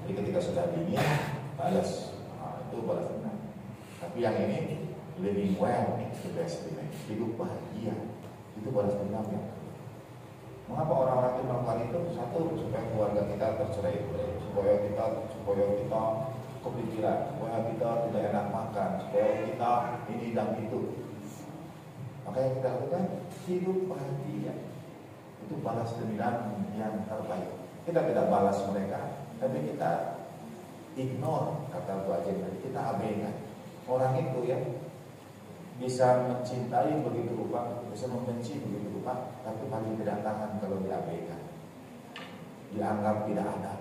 Jadi ketika sudah dingin, balas. Itu balas dendam. Tapi yang ini living well is the best revenge. Hidup bahagia itu balas dendam yang terbaik. Mengapa orang-orang itu melakukan itu? Satu, supaya keluarga kita tercerai, supaya kita kepikiran, supaya kita tidak enak makan, supaya kita ini dan itu. Maka yang kita lakukan hidup bahagia itu balas dendam yang terbaik. Kita tidak balas mereka, tapi kita ignore, kata Bu Ajeng tadi, kita abaikan. Orang itu ya bisa mencintai begitu rupa, bisa membenci begitu rupa, tapi paling tidak tahan kalau diabaikan, dianggap tidak ada,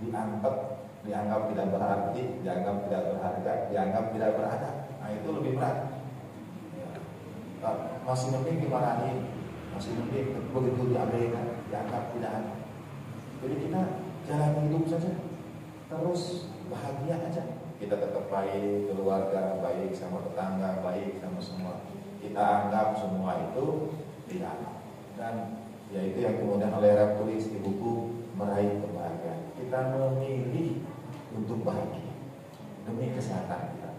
dianggap tidak berarti, dianggap tidak berharga, dianggap tidak berada. Nah itu lebih berat. Masih mending dimarahin, masih mending begitu diabaikan, dianggap tidak ada. Jadi kita jalani hidup saja, terus bahagia aja. Kita tetap baik, keluarga baik, sama tetangga baik, sama semua. Kita anggap semua itu tidak. Dan ya itu yang kemudian oleh Rap tulis di buku Meraih Kebahagiaan. Kita memilih untuk bahagia demi kesehatan kita.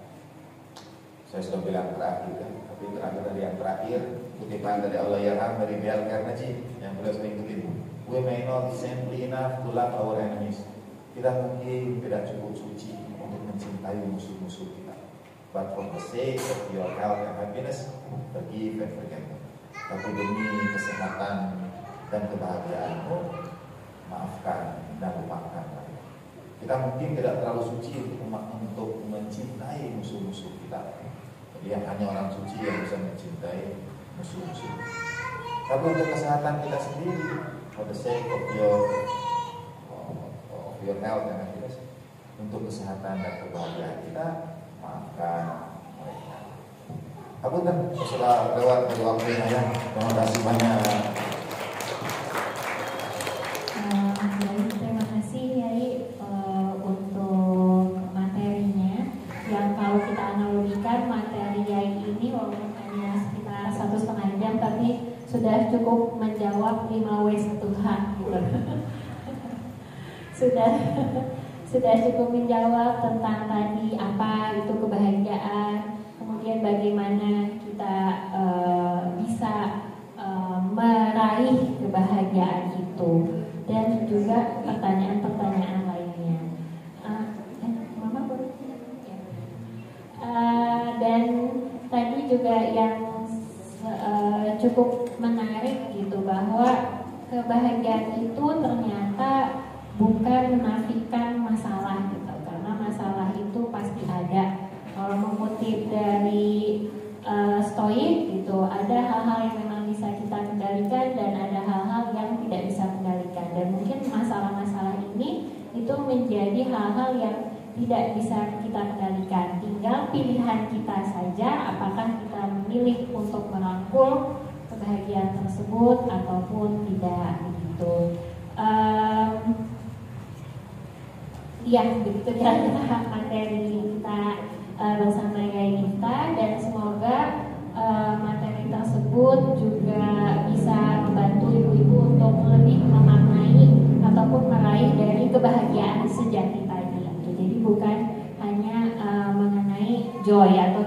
Saya sudah bilang terakhir kan, tapi terakhir dari yang terakhir kutipan dari Allah Yarham dari Dale Carnegie yang beliau sering kutip. We may not simply enough to love our enemies. Kita mungkin tidak cukup suci untuk mencintai musuh-musuh kita. But for the sake of your health and happiness, forgive and forget. Tapi demi kesehatan dan kebahagiaanmu, maafkan dan lupakan. Kita mungkin tidak terlalu suci untuk mencintai musuh-musuh kita. Jadi hanya orang suci yang bisa mencintai musuh-musuh. Tapi untuk kesehatan kita sendiri, for the sake of your health and happiness, untuk kesehatan dan kebahagiaan kita, maafkan mereka. Aku kan sudah lewat dari waktunya ya. Terima kasih banyak. Terima kasih Yai untuk materinya. Yang kalau kita analogikan materi Yai ini walaupun hanya sekitar 1,5 jam, tapi sudah cukup menjawab 5W1H gitu. sudah cukup menjawab tentang tadi apa itu kebahagiaan, kemudian bagaimana kita bisa meraih kebahagiaan itu, dan juga pertanyaan-pertanyaan lainnya. Mama boleh dan tadi juga yang cukup menarik gitu, bahwa kebahagiaan itu ternyata bukan menafikan masalah gitu, karena masalah itu pasti ada. Kalau mengutip dari Stoik gitu, ada hal-hal yang memang bisa kita kendalikan dan ada hal-hal yang tidak bisa kendalikan. Dan mungkin masalah-masalah ini itu menjadi hal-hal yang tidak bisa kita kendalikan. Tinggal pilihan kita saja, apakah kita memilih untuk merangkul kebahagiaan tersebut ataupun tidak begitu. Ya, begitu kira-kira materi kita bersama Yai Nifta, dan semoga materi tersebut juga bisa membantu ibu-ibu untuk lebih memaknai ataupun meraih dari kebahagiaan sejati tadi. Jadi bukan hanya mengenai joy atau